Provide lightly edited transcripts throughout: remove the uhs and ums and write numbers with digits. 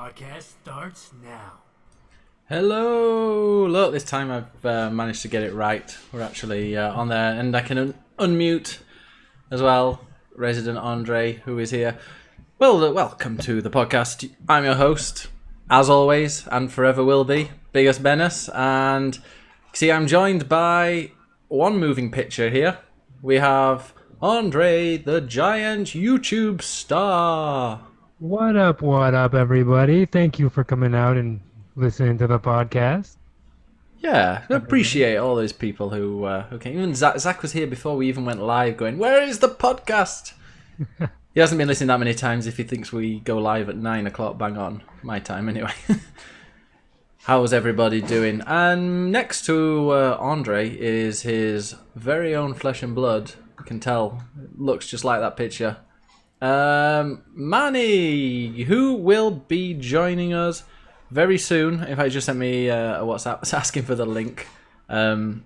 podcast starts now. Hello! Look, this time I've managed to get it right. We're actually on there, and I can unmute as well. Resident Andre, who is here. Well, welcome to the podcast. I'm your host, as always, and forever will be, Biggest Bennis. And see, I'm joined by one moving picture here. We have Andre, the giant YouTube star. What up, everybody? Thank you for coming out and listening to the podcast. Yeah, I appreciate all those people who came. Even Zach was here before we even went live going, where is the podcast? He hasn't been listening that many times if he thinks we go live at 9 o'clock, bang on. My time, anyway. How's everybody doing? And next to Andre is his very own flesh and blood. You can tell, it looks just like that picture. Manny, who will be joining us very soon. In fact, he just sent me a WhatsApp asking for the link. But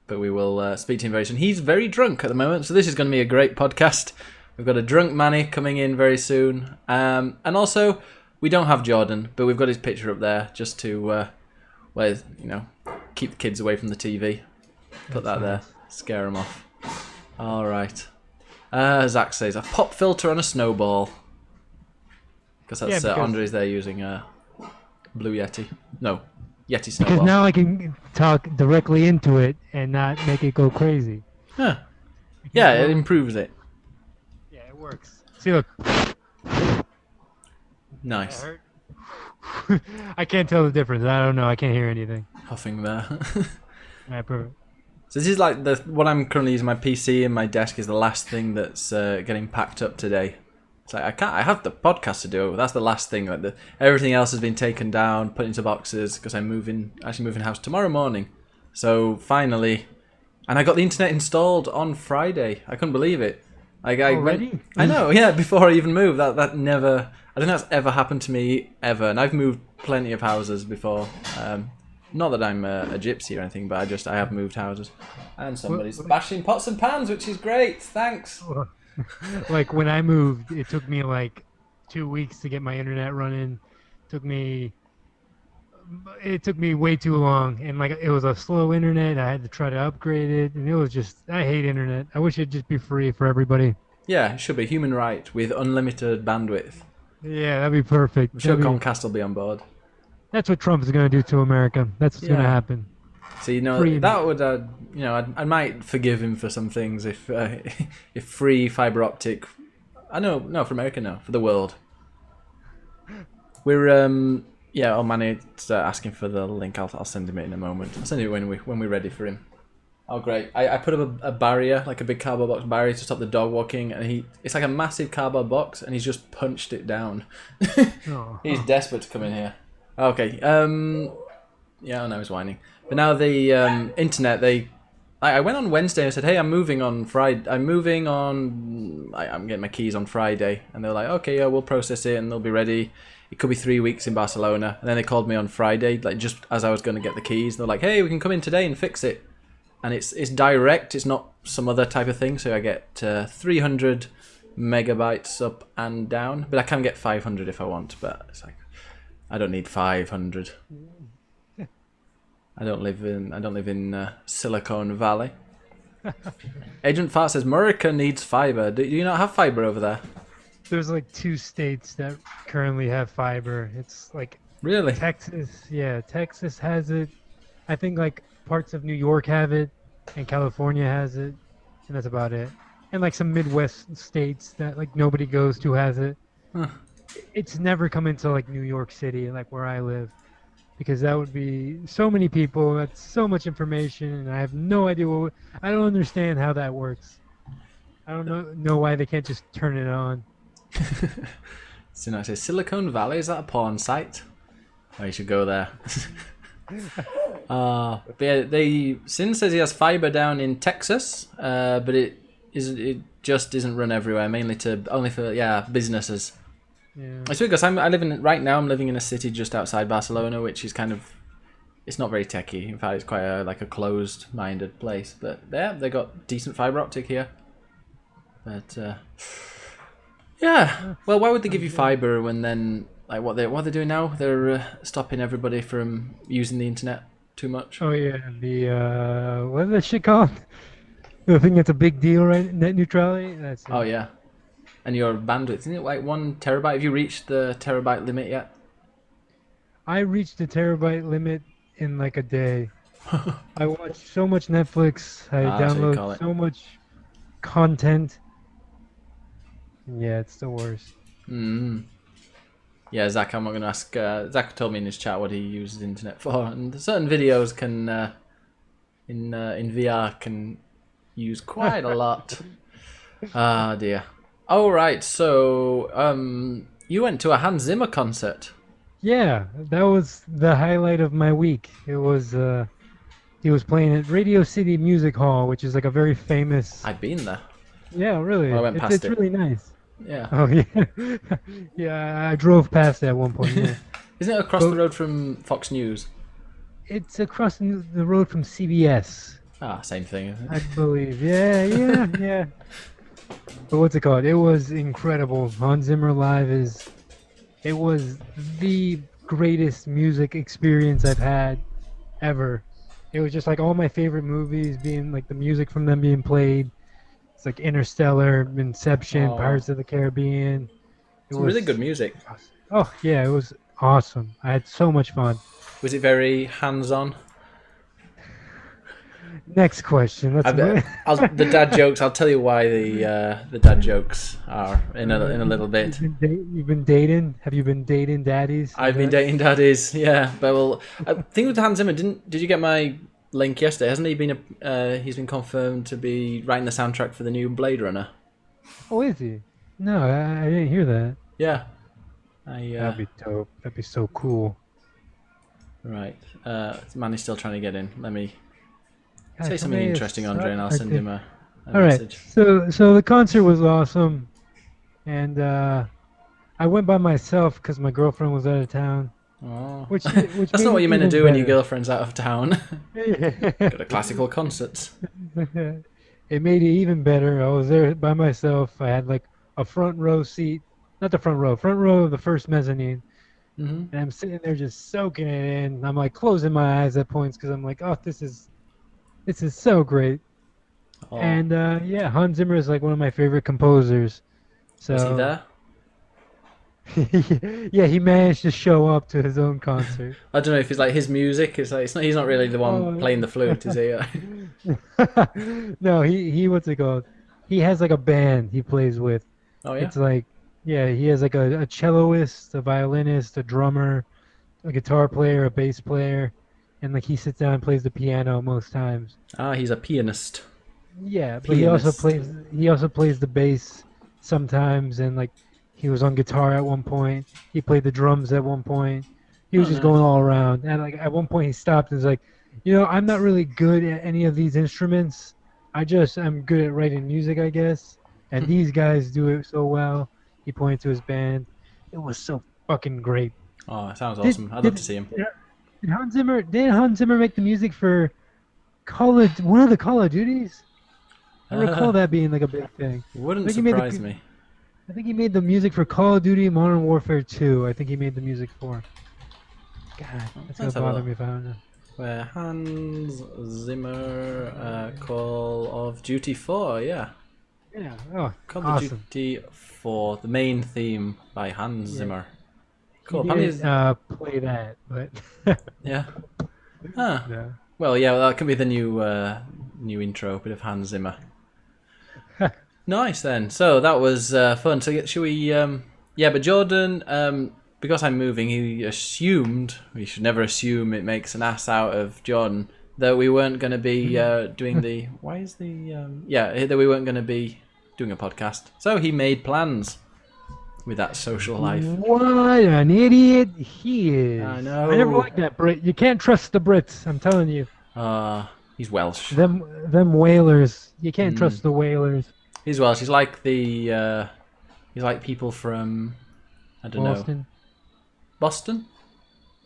we will speak to him very soon. He's very drunk at the moment, so this is going to be a great podcast. We've got a drunk Manny coming in very soon. And also, we don't have Jordan, but we've got his picture up there just to, keep the kids away from the TV. Put that there. Scare them off. All right. Zach says, a pop filter on a snowball. Because that's Andre's there using a Blue Yeti. No, Yeti snowball. Because now I can talk directly into it and not make it go crazy. Huh. Yeah, it improves it. Yeah, it works. See, look. Nice. I can't tell the difference. I don't know. I can't hear anything. Huffing there. Alright, perfect. So this is like what I'm currently using. My PC and my desk is the last thing that's getting packed up today. It's like I have the podcast to do, but that's the last thing. Like everything else has been taken down, put into boxes because I'm moving house tomorrow morning. So finally, and I got the internet installed on Friday. I couldn't believe it. Like Already? I know, yeah. Before I even moved, that never. I don't think that's ever happened to me ever. And I've moved plenty of houses before. Not that I'm a gypsy or anything, but I have moved houses. And somebody's bashing pots and pans, which is great. Thanks. Like when I moved, it took me like 2 weeks to get my internet running. It took me way too long, and like it was a slow internet. I had to try to upgrade it, and it was just, I hate internet. I wish it'd just be free for everybody. Yeah, it should be human right with unlimited bandwidth. Yeah, that'd be perfect. I'm sure Comcast will be on board. That's what Trump is going to do to America. That's what's going to happen. So that would I might forgive him for some things if free fiber optic. I know, no, for America, no, for the world. We're Manny's asking for the link. I'll send him it in a moment. I'll send it when we're ready for him. Oh great! I put up a barrier, like a big cardboard box barrier, to stop the dog walking, and it's like a massive cardboard box, and he's just punched it down. He's desperate to come in here. Okay. Yeah, now he's whining. But now the internet, I went on Wednesday and I said, hey, I'm moving on Friday. I'm getting my keys on Friday. And they're like, okay, yeah, we'll process it and they'll be ready. It could be 3 weeks in Barcelona. And then they called me on Friday, like just as I was going to get the keys. They're like, hey, we can come in today and fix it. And it's direct. It's not some other type of thing. So I get 300 megabytes up and down. But I can get 500 if I want. But it's like, I don't need 500. I don't live in Silicon Valley. Agent Fart says America needs fiber. Do you not have fiber over there? There's like 2 states that currently have fiber. It's like Really? Texas. Yeah, Texas has it. I think like parts of New York have it, and California has it, and that's about it. And like some Midwest states that like nobody goes to has it. Huh. It's never come into like New York City, like where I live, because that would be so many people. That's so much information, and I have no idea I don't understand how that works. I don't know why they can't just turn it on. So I say Silicon Valley, is that a porn site? Oh, you should go there. But yeah, Sin says he has fiber down in Texas, but it just isn't run everywhere. Mainly only for businesses. Yeah. It's weird because I'm living in a city just outside Barcelona, which is kind of, it's not very techy. In fact, it's quite a closed-minded place. But yeah, they got decent fiber optic here. But yeah, well, why would they give you fiber when then like what they're doing now. They're stopping everybody from using the internet too much. Oh yeah, the what is that shit called? The thing that's a big deal, right? Net neutrality. That's it. Oh yeah, and your bandwidth, isn't it like 1 terabyte? Have you reached the terabyte limit yet? I reached the terabyte limit in like a day. I watch so much Netflix. I That's what you call download it. so much content. Yeah, it's the worst. Mm. Yeah, Zach, I'm not going to ask. Zach told me in his chat what he uses the internet for, and certain videos can in VR can use quite a lot. Ah dear. All right, so you went to a Hans Zimmer concert. Yeah, that was the highlight of my week. It was he was playing at Radio City Music Hall, which is like a very famous. I've been there. Yeah, really. Well, I went past It's it. really nice. Yeah. Oh yeah, yeah. I drove past it at one point. Yeah. Isn't it across the road from Fox News? It's across the road from CBS, Ah, same thing. Isn't I it? believe. Yeah, yeah, yeah. But what's it called? It was incredible. Hans Zimmer live it was the greatest music experience I've had ever. It was just like all my favorite movies being like the music from them being played. It's like Interstellar, Inception, Oh. Pirates of the Caribbean. It Some really good music. Oh yeah, it was awesome. I had so much fun. Was it very hands-on? Next question. Let's move. The dad jokes. I'll tell you why the dad jokes are in a little bit. You've been dating? Have you been dating daddies? I've been dating daddies, yeah. But well, thing with Hans Zimmer, did you get my link yesterday? Hasn't he been he's been confirmed to be writing the soundtrack for the new Blade Runner? Oh, is he? No, I didn't hear that. Yeah. That'd be dope. That'd be so cool. Right. Man is still trying to get in. Let me God, say something somebody is interesting, Andre, and I'll so send him a All right. message. So the concert was awesome, and I went by myself because my girlfriend was out of town. Oh. Which That's made not what it you're meant to even do when your better. girlfriend's out of town. Go to classical concerts. It made it even better. I was there by myself. I had like a front row seat, not the front row of the first mezzanine. Hmm. And I'm sitting there just soaking it in. I'm like closing my eyes at points because I'm like, oh, this is so great. Oh. And yeah, Hans Zimmer is like one of my favorite composers. So Was he there? yeah, he managed to show up to his own concert. I don't know if it's like his music. It's like he's not really the one Oh. playing the flute, is he? No, he what's it called? He has like a band he plays with. Oh yeah. It's like, yeah, he has like a celloist, a violinist, a drummer, a guitar player, a bass player, and like he sits down and plays the piano most times. Ah, he's a pianist. Yeah, but he also Pianist. plays the bass sometimes, and like he was on guitar at one point. He played the drums at one point. He was Oh, just nice. going all around. And like at one point he stopped and was like, I'm not really good at any of these instruments. I'm good at writing music, I guess. And these guys do it so well. He pointed to his band. It was so fucking great. Oh, it sounds Did- awesome. I'd love did- to see him. Did Hans Zimmer make the music for one of the Call of Duties? I recall that being like a big thing. Wouldn't I think he made the surprise pi- me. I think he made the music for Call of Duty Modern Warfare 2. I think he made the music for. God, that's Let's gonna have a bother look. me if I don't know. Where Hans Zimmer Call of Duty 4, yeah. Yeah. Oh, Call awesome. of Duty 4, the main theme by Hans Yeah. Zimmer. He Cool. Apparently didn't play that, but yeah. Ah. no. Well, yeah, that could be the new intro, bit of Hans Zimmer. Nice then. So that was fun. So should we? Yeah, but Jordan, because I'm moving, he assumed we should never assume it makes an ass out of Jordan that we weren't going to be doing the. Why is the? Yeah, that we weren't going to be doing a podcast. So he made plans with that social life. What an idiot he is! I know. I never liked that Brit. You can't trust the Brits. I'm telling you. He's Welsh. Them whalers. You can't trust the whalers. He's Welsh. He's like the. He's like people from. I don't know. Boston. Boston.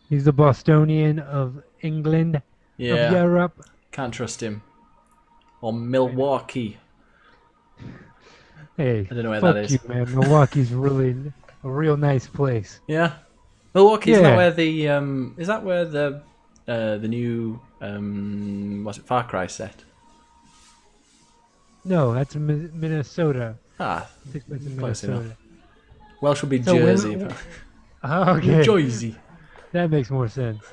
He's the Bostonian of England, Yeah. of Europe. Can't trust him. Or Milwaukee. Hey, I don't know where fuck that is. you, man. Milwaukee's really a real nice place. Yeah. Milwaukee, isn't that Yeah. where the is that where the new what's it, Far Cry set? No, that's Minnesota. Ah, Takes place in close enough. Minnesota. Welsh would be So Jersey. Oh, okay. Jersey. That makes more sense.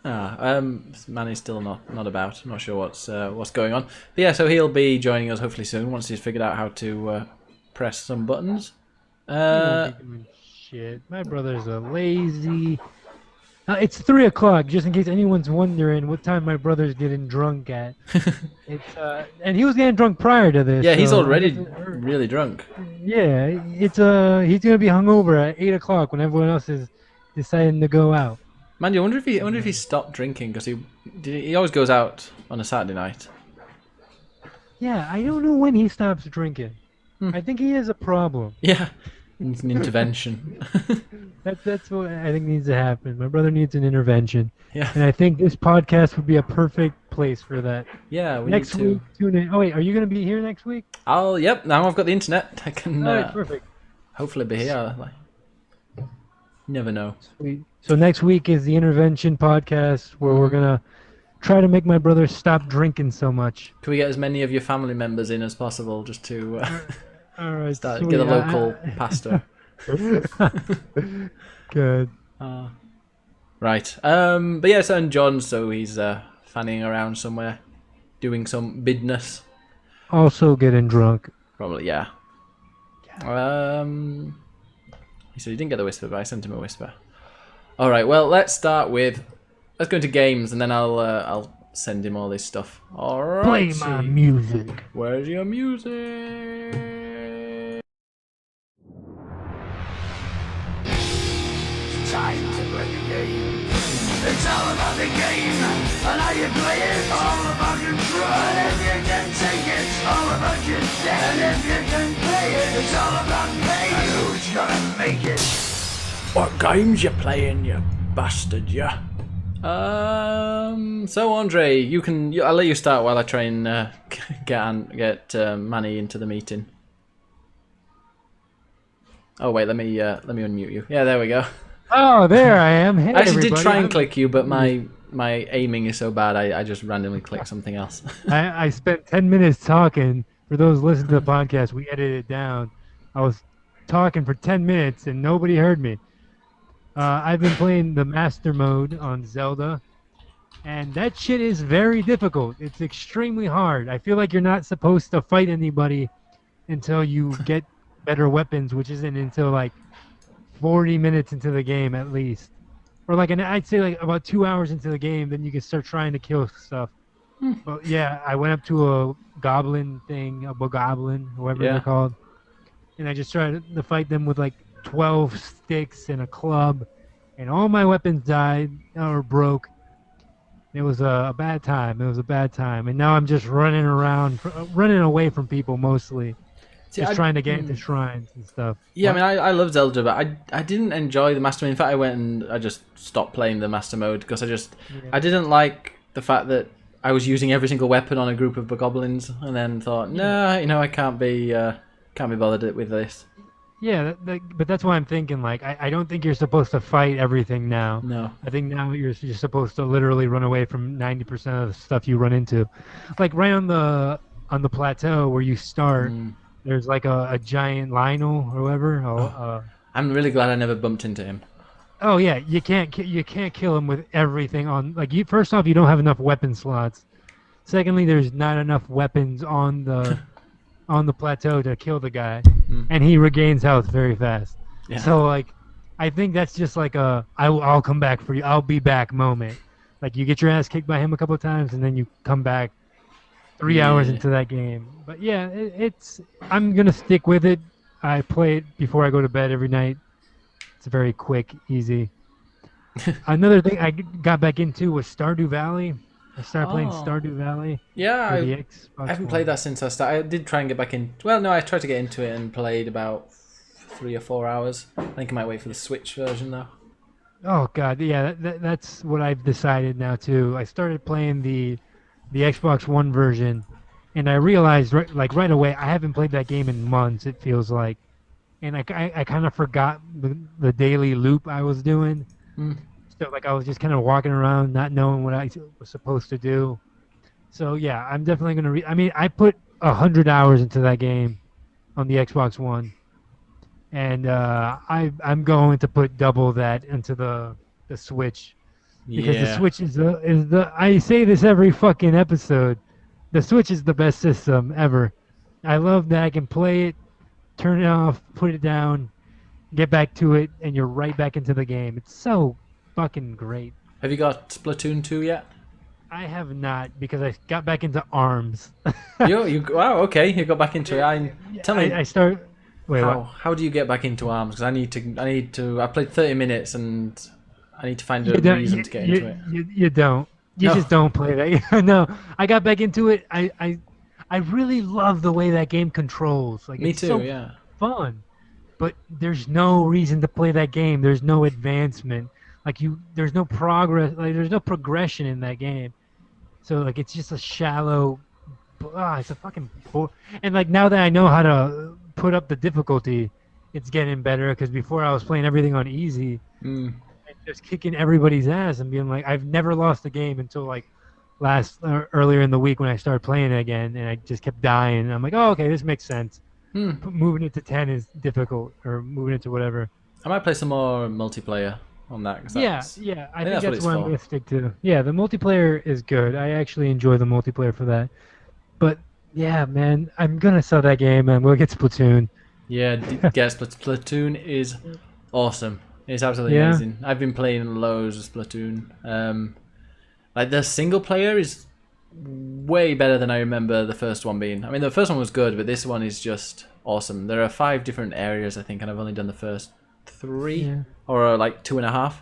Manny's still not about. I'm not sure what's going on. But yeah, so he'll be joining us hopefully soon once he's figured out how to press some buttons. He won't be doing shit. My brother's a lazy. It's 3 o'clock, just in case anyone's wondering what time my brother's getting drunk at. It's and he was getting drunk prior to this. Yeah, he's so I already guess it- really drunk. Yeah, it's he's gonna be hungover at 8 o'clock when everyone else is deciding to go out. Man, I wonder if he stopped drinking because he always goes out on a Saturday night. Yeah, I don't know when he stops drinking. I think he has a problem. Yeah, needs an intervention. That's what I think needs to happen. My brother needs an intervention, Yeah, and I think this podcast would be a perfect place for that. yeah. We Next need to. week, tune in. Oh wait, are you gonna be here next week? Yep. Now I've got the internet. I can All right, perfect. hopefully be here. Like, you never know. Sweet. So next week is the intervention podcast where we're gonna try to make my brother stop drinking so much. Can we get as many of your family members in as possible just to All right, start sweet. get a local pastor? Good. Right. But yeah, so and John, so he's fanning around somewhere, doing some business. Also getting drunk. Probably, yeah. He said he didn't get the whisper, but I sent him a whisper. All right. Well, let's go into games, and then I'll send him all this stuff. All right. Play my music. Where's your music? Time to play the game. It's all about the game and how you play it. All about control. And if you can take it, it's all about your debt. And if you can play it, it's all about pain. And who's gonna make it? What games you playing, you bastard, yeah? So Andre, I'll let you start while I try and get Manny into the meeting. Oh wait, let me unmute you. Yeah, there we go. Oh, there I am. Hey, I actually everybody. did try and click you, but my aiming is so bad, I just randomly clicked something else. I spent 10 minutes talking. For those listening to the podcast, we edited it down. I was talking for 10 minutes and nobody heard me. I've been playing the master mode on Zelda, and that shit is very difficult. It's extremely hard. I feel like you're not supposed to fight anybody until you get better weapons, which isn't until like 40 minutes into the game at least. Or I'd say like about 2 hours into the game, then you can start trying to kill stuff. But yeah, I went up to a goblin thing, a bogoblin, whoever Yeah. they're called, and I just tried to fight them with like 12 sticks and a club, and all my weapons died or broke. It was a bad time. It was a bad time, and now I'm just running around, running away from people mostly, See, just I- trying to get into shrines and stuff. Yeah, I mean, I love Zelda, but I didn't enjoy the Master Mode. In fact, I went and I just stopped playing the Master Mode because I didn't like the fact that I was using every single weapon on a group of bogoblins, and then thought, no, I can't be bothered with this. Yeah, but that's why I'm thinking like I don't think you're supposed to fight everything now. No. I think now you're supposed to literally run away from 90% of the stuff you run into, like right on the plateau where you start. There's like a giant Lionel or whatever. I'm really glad I never bumped into him. Oh yeah, you can't kill him with everything on. Like you, first off, you don't have enough weapon slots. Secondly, there's not enough weapons on the plateau to kill the guy, and he regains health very fast. Yeah. So like, I think that's just like I'll come back for you. I'll be back moment. Like you get your ass kicked by him a couple of times, and then you come back 3 hours Yeah. into that game. But yeah, I'm gonna stick with it. I play it before I go to bed every night. It's very quick, easy. Another thing I got back into was Stardew Valley. I started playing Oh. Stardew Valley Yeah, for the I Xbox haven't One. played that since I started. I did try and get back in. Well, no, I tried to get into it and played about 3 or 4 hours. I think I might wait for the Switch version though. Oh god, yeah, that's what I've decided now too. I started playing the Xbox One version, and I realized right away I haven't played that game in months. It feels like, and I kind of forgot the daily loop I was doing. Hmm. So like I was just kind of walking around, not knowing what I was supposed to do. So yeah, I'm definitely gonna. I mean, I put 100 hours into that game on the Xbox One, and I'm going to put double that into the Switch because the Yeah. Switch is the. I say this every fucking episode. The Switch is the best system ever. I love that I can play it, turn it off, put it down, get back to it, and you're right back into the game. It's so fucking great. Have you got Splatoon 2 yet? I have not because I got back into ARMS. You wow, okay, you got back into it. Tell me I start. Wait, what? how do you get back into ARMS? Because I played 30 minutes and I need to find a You don't. reason to get into it. You don't. You No. just don't play that. No, I got back into it. I really love the way that game controls. Like Me it's too, so yeah. fun. But there's no reason to play that game. There's no advancement. There's no progress. Like there's no progression in that game. So like it's just a shallow. It's a fucking. And like now that I know how to put up the difficulty, it's getting better. Because before I was playing everything on easy, Mm. and just kicking everybody's ass and being like, I've never lost a game until like earlier in the week when I started playing it again, and I just kept dying. And I'm like, oh, okay, this makes sense. Hmm. But moving it to 10 is difficult, or moving it to whatever. I might play some more multiplayer on that. 'Cause Yeah, that's- yeah, I think think that's what that's it's what I'm for. going to stick to. Yeah, the multiplayer is good. I actually enjoy the multiplayer for that. But yeah, man, I'm going to sell that game and we'll get Splatoon. Yeah, yes, but Splatoon is awesome. It's absolutely Yeah. amazing. I've been playing loads of Splatoon. Like the single player is way better than I remember the first one being. I mean, the first one was good, but this one is just awesome. There are 5 different areas, I think, and I've only done the first 3 Yeah. or like 2.5.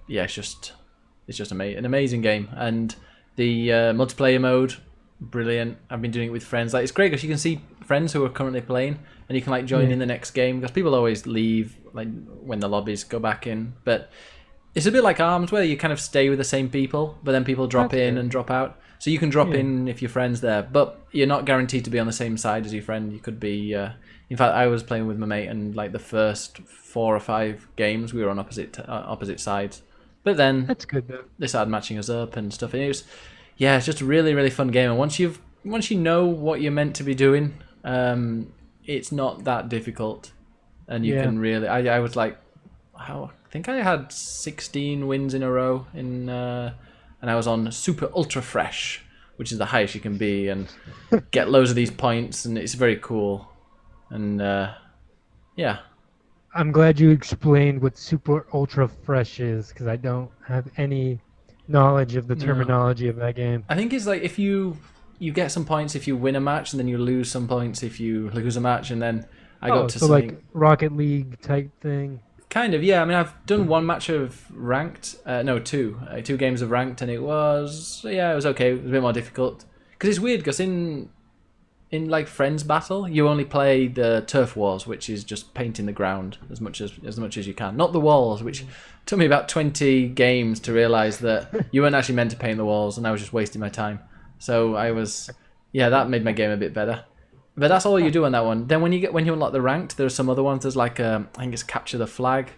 Yeah, it's just an amazing game, and the multiplayer mode, brilliant. I've been doing it with friends. Like it's great because you can see friends who are currently playing, and you can like join Yeah. in the next game because people always leave like when the lobbies go back in, but. It's a bit like ARMS where you kind of stay with the same people, but then people drop That's in good. and drop out. So you can drop Yeah. in if your friend's there, but you're not guaranteed to be on the same side as your friend. You could be. In fact, I was playing with my mate, and like the first 4 or 5 games, we were on opposite sides. But then That's good, though. they started matching us up and stuff. And it's just a really really fun game. And once you know what you're meant to be doing, it's not that difficult, and you Yeah. can really. I was like, I think I had 16 wins in a row and I was on super ultra fresh, which is the highest you can be, and get loads of these points, and it's very cool. And yeah, I'm glad you explained what Super Ultra Fresh is, because I don't have any knowledge of the No. terminology of that game. I think it's like if you get some points if you win a match, and then you lose some points if you lose a match, and then I got to so something. like Rocket League type thing. Kind of, yeah. I mean, I've done 1 match of ranked. No, 2. 2 games of ranked, and it was okay. It was a bit more difficult because it's weird. Because in like friends battle, you only play the turf wars, which is just painting the ground as much as you can, not the walls. Which took me about 20 games to realize that you weren't actually meant to paint the walls, and I was just wasting my time. So that made my game a bit better. But that's all you do on that one. Then when you unlock the ranked, there's some other ones. There's like I think it's capture the flag,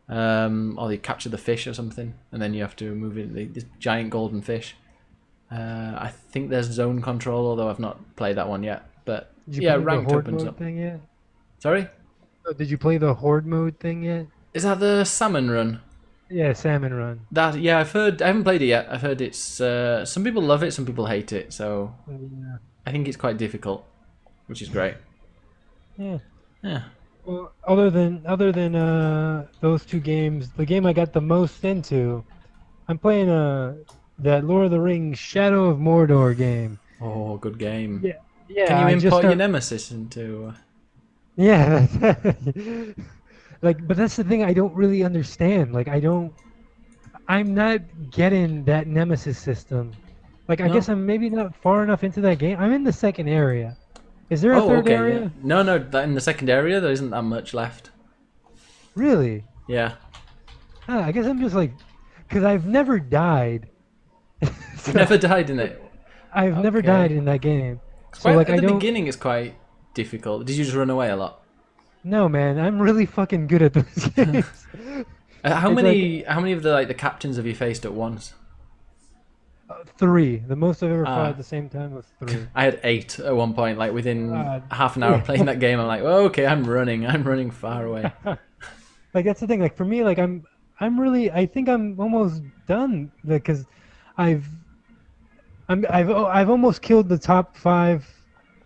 or you capture the fish or something, and then you have to move it. This giant golden fish. I think there's zone control, although I've not played that one yet. But Did you yeah, play the ranked Horde opens mode up. thing yet? Sorry, Oh, did you play the Horde mode thing yet? is that the salmon run? Yeah, Salmon Run. That yeah, I've heard. I haven't played it yet. I've heard it's some people love it, some people hate it. So Yeah. I think it's quite difficult, which is great. Yeah. Yeah. Well, other than those 2 games, the game I got the most into, I'm playing that Lord of the Rings Shadow of Mordor game. Oh, good game. Yeah. Yeah. Can you I just import your start- nemesis into? Yeah. But that's the thing I don't really understand. I'm not getting that nemesis system. Like, I No. guess I'm maybe not far enough into that game. I'm in the second area. Is there a Oh, third okay. area? Yeah. No, that in the second area there isn't that much left. Really? Yeah. I guess I'm just like, because I've never died. You've never died in it. I've never Okay. died in that game. It's So quite, like at I the don't. beginning, it's quite difficult. Did you just run away a lot? No, man, I'm really fucking good at those games. How It's many of the captains have you faced at once? 3. The most I've ever Ah. fought at the same time was 3. I had 8 at one point. Like within Uh, half an hour of playing that game, I'm like, well, okay, I'm running far away. Like that's the thing. Like for me, like I'm really. I think I'm almost done because I've I've almost killed the top 5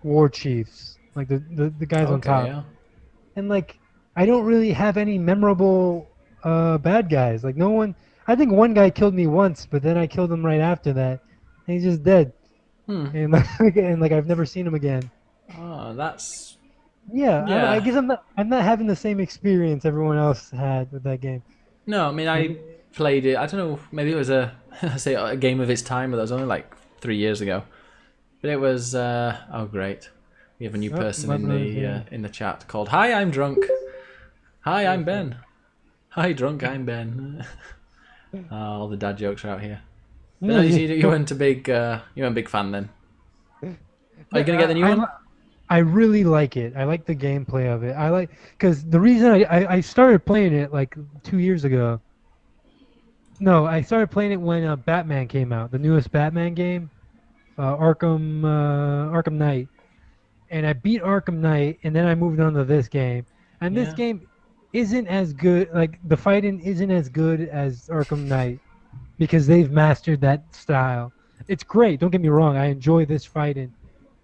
war chiefs, like the guys on Okay, top. yeah. And like I don't really have any memorable bad guys. Like no one. I think one guy killed me once, but then I killed him right after that, and he's just dead. Hmm. And like I've never seen him again. Oh, that's Yeah, Yeah. I guess I'm not having the same experience everyone else had with that game. no. I mean, I played it. I don't know. Maybe it was I say a game of its time, but that was only like 3 years ago. But it was. Oh, great. We have a new Oh, person my in brother's the here. in the chat called "Hi, I'm drunk." Hi, I'm Ben. Hi, drunk. I'm Ben. All the dad jokes are out here. But no, you weren't a big you weren't a big fan then. Are you gonna get the new one? I really like it. I like the gameplay of it. I like because the reason I started playing it like 2 years ago. No, I started playing it when Batman came out, the newest Batman game, Arkham Knight, and I beat Arkham Knight, and then I moved on to this game, and this Yeah. game isn't as good. Like the fighting isn't as good as Arkham Knight because they've mastered that style. It's great. Don't get me wrong. I enjoy this fighting,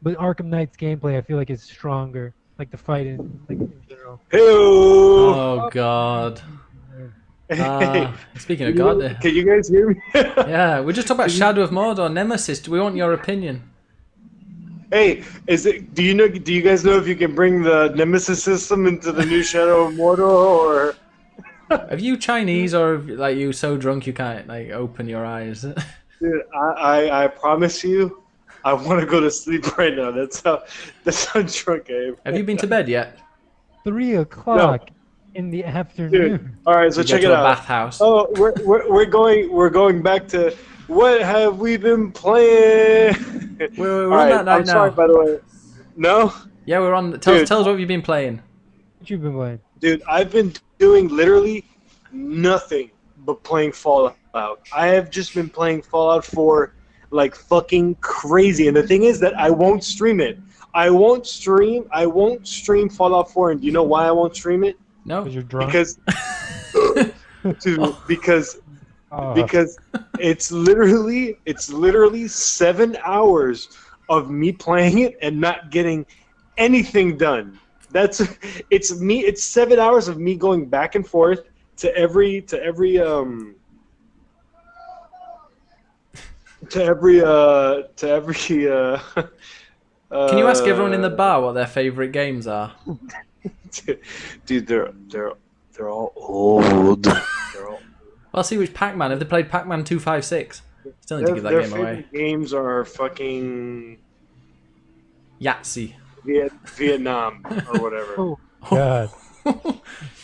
but Arkham Knight's gameplay I feel like is stronger. Like the fighting, like in general. Hello. Oh God. Speaking of Can you- God, can you guys hear me? yeah, we just talked about Shadow of Mordor, Nemesis. Do we want your opinion? Hey, do you know? Do you guys know if you can bring the Nemesis system into the new Shadow of Mordor? Or Are you Chinese or like you so drunk you can't like open your eyes? dude, I promise you, I want to go to sleep right now. That's how drunk I am. Have you been to bed yet? 3 o'clock in the afternoon. Dude, all right, so You check go it to a out. bathhouse. Oh, we're going back to what have we been playing? We're All on right, that night I'm sorry, now. by the way. No, Yeah, we're on. Tell Dude. us what you've been playing. What you been playing? dude, I've been doing literally nothing but playing Fallout. I have just been playing Fallout 4 like fucking crazy. And the thing is that I won't stream it. I won't stream Fallout 4, and do you know why I won't stream it? No. Because you're drunk. Because dude, because Oh. it's literally 7 hours of me playing it and not getting anything done. It's 7 hours of me going back and forth to every Can Can you ask everyone in the bar what their favorite games are? Dude, they're all old. They're all I'll see which Pac-Man. Have they played Pac-Man 256? Still need to give that their game favorite away. games are fucking Yahtzee. Vietnam or whatever. Oh God.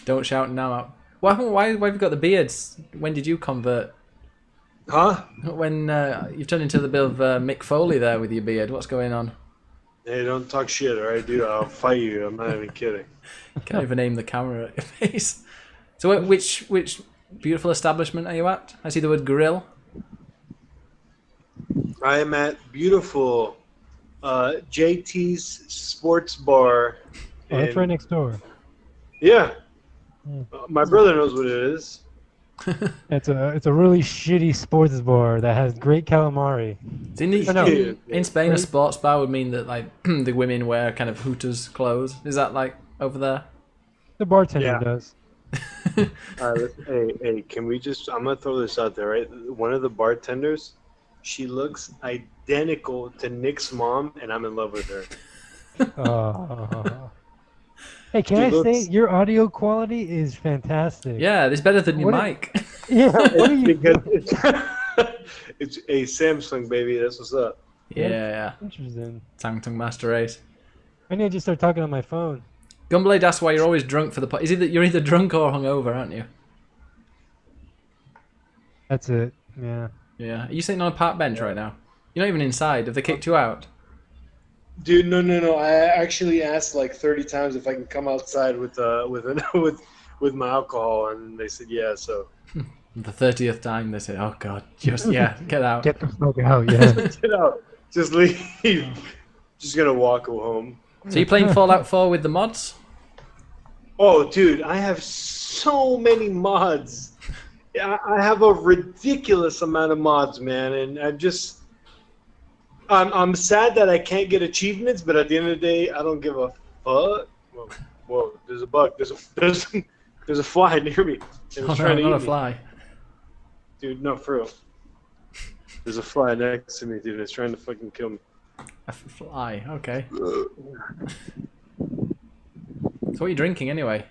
Don't shout now. Why have you got the beards? When did you convert? Huh? When you've turned into the bit of Mick Foley there with your beard. What's going on? Hey, don't talk shit, alright, dude? I'll fight you. I'm not even kidding. Can't even aim the camera at your face. So which beautiful establishment are you at? I see the word grill. I am at beautiful JT's Sports Bar. Oh, that's in- right next door. Yeah. Hmm. My brother knows what it is. It's a really shitty sports bar that has great calamari. In Spain, a sports bar would mean that like the women wear kind of Hooters clothes. Is that like over there? The bartender Yeah. does. All right, hey, can we just? I'm gonna throw this out there, right? One of the bartenders, she looks identical to Nick's mom, and I'm in love with her. Hey, can She I say looks- your audio quality is fantastic? Yeah, it's better than your What mic. Yeah. What are you? Because it's a Samsung, baby. That's what's up. yeah. Interesting. Samsung Master Race. I need to just start talking on my phone. Gunblade asks why you're always drunk for the Is it that you're either drunk or hungover, aren't you? That's it. Yeah. Yeah. Are you sitting on a park bench right now? You're not even inside. Have they kicked you out? Dude, no. I actually asked like 30 times if I can come outside with with my alcohol, and they said yeah. So The 30th time they say, "Oh God, just get out." Get the fuck out, yeah. get out, just leave. Just gonna walk home. So you playing Fallout 4 with the mods? Oh, dude, I have so many mods. I have a ridiculous amount of mods, man, and I'm sad that I can't get achievements, but at the end of the day, I don't give a fuck. Whoa, there's a bug. There's a fly near me. And Oh, it's no, trying to not eat a me. fly. Dude, no, for real. There's a fly next to me, dude. It's trying to fucking kill me. A fly. Okay. So what are you drinking anyway?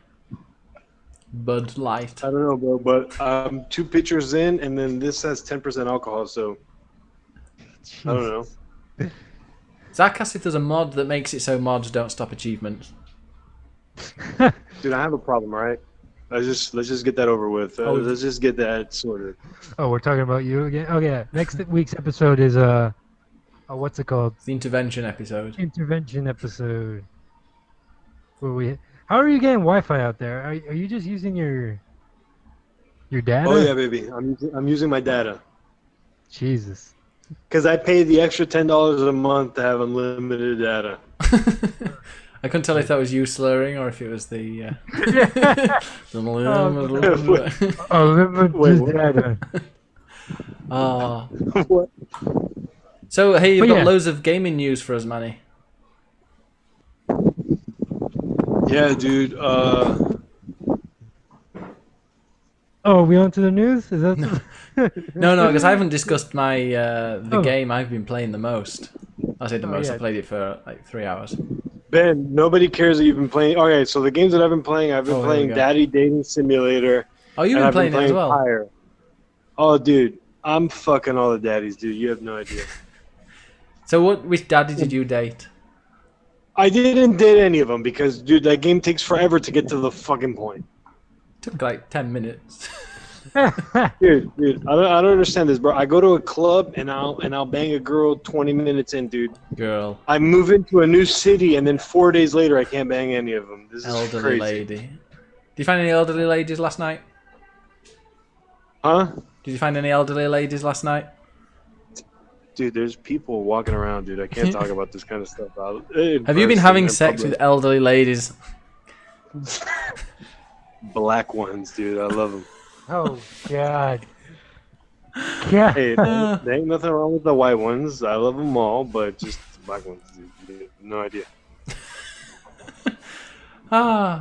Bud Light. I don't know, bro, but I'm 2 pitchers in, and then this has 10% alcohol, so I don't know. Zach asked if there's a mod that makes it so mods don't stop achievements. Dude, I have a problem, all right? Let's just get that over with. Let's just get that sorted. Oh, we're talking about you again? Oh, yeah. Next week's episode is, what's it called? It's the intervention episode. Intervention episode. How are you getting Wi-Fi out there? Are you just using your data? Oh yeah, baby. I'm using my data Jesus. because I pay the extra $10 a month to have unlimited data. I couldn't tell if that was you slurring or if it was the. Oh, limited Wait, what? data. Ah. What? So hey, you've But got yeah. loads of gaming news for us, Manny. Yeah, dude. Oh, are we on to the news? Is that No, because I haven't discussed my the Oh. game I've been playing the most. I say the Oh, most. yeah. I played it for like 3 hours. Ben, nobody cares that you've been playing. Okay, so the games that I've been playing Oh, here we playing go. Daddy Dating Simulator. Oh, you've and been I've playing it as well. Pyre. Oh, dude, I'm fucking all the daddies, dude. You have no idea. So which daddy did you date? I didn't date any of them because, dude, that game takes forever to get to the fucking point. Took like 10 minutes. Dude, I don't understand this, bro. I go to a club and I'll bang a girl 20 minutes in, dude. Girl, I move into a new city and then 4 days later I can't bang any of them. This is elderly crazy. lady. Did you find any elderly ladies last night? Huh? Did you find any elderly ladies last night? Dude, there's people walking around, dude. I can't talk about this kind of stuff. Have you been having sex with elderly ladies? black ones, dude? I love them. Oh, God. Yeah. Hey, there ain't nothing wrong with the white ones. I love them all, but just the black ones, dude. No idea.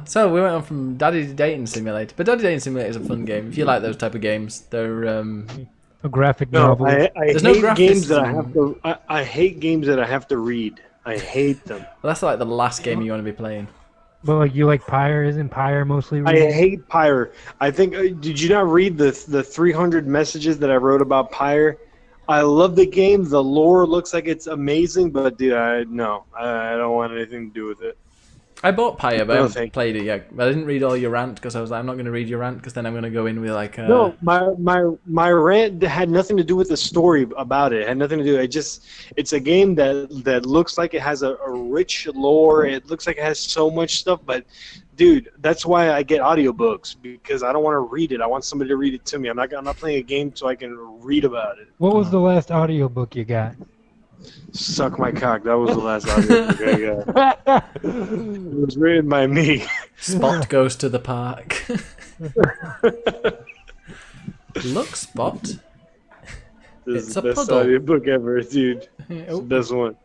So we went on from Daddy Dating Simulator, but Daddy Dating Simulator is a fun game. If you like those type of games, they're A graphic No, novel. I There's no hate games that I graphics. have to. I hate games that I have to read. I hate them. well, that's like the last game you want to be playing. But like you like Pyre? Isn't Pyre mostly I reading? hate Pyre. I think. Did you not read the 300 messages that I wrote about Pyre? I love the game. The lore looks like it's amazing, but dude, I don't want anything to do with it. I bought Pyre, but I No, haven't thank played it yet. But I didn't read all your rant because I was like, I'm not going to read your rant because then I'm going to go in with like. No, my rant had nothing to do with the story about it. It had nothing to do. It's a game that looks like it has a rich lore. It looks like it has so much stuff. But dude, that's why I get audiobooks because I don't want to read it. I want somebody to read it to me. I'm not playing a game so I can read about it. What was the last audiobook you got? Suck my cock. That was the last audiobook I got. It was written by me. Spot goes to the park. Look, Spot. This It's is a the best puddle. audiobook ever, dude. It's the Oh. best one.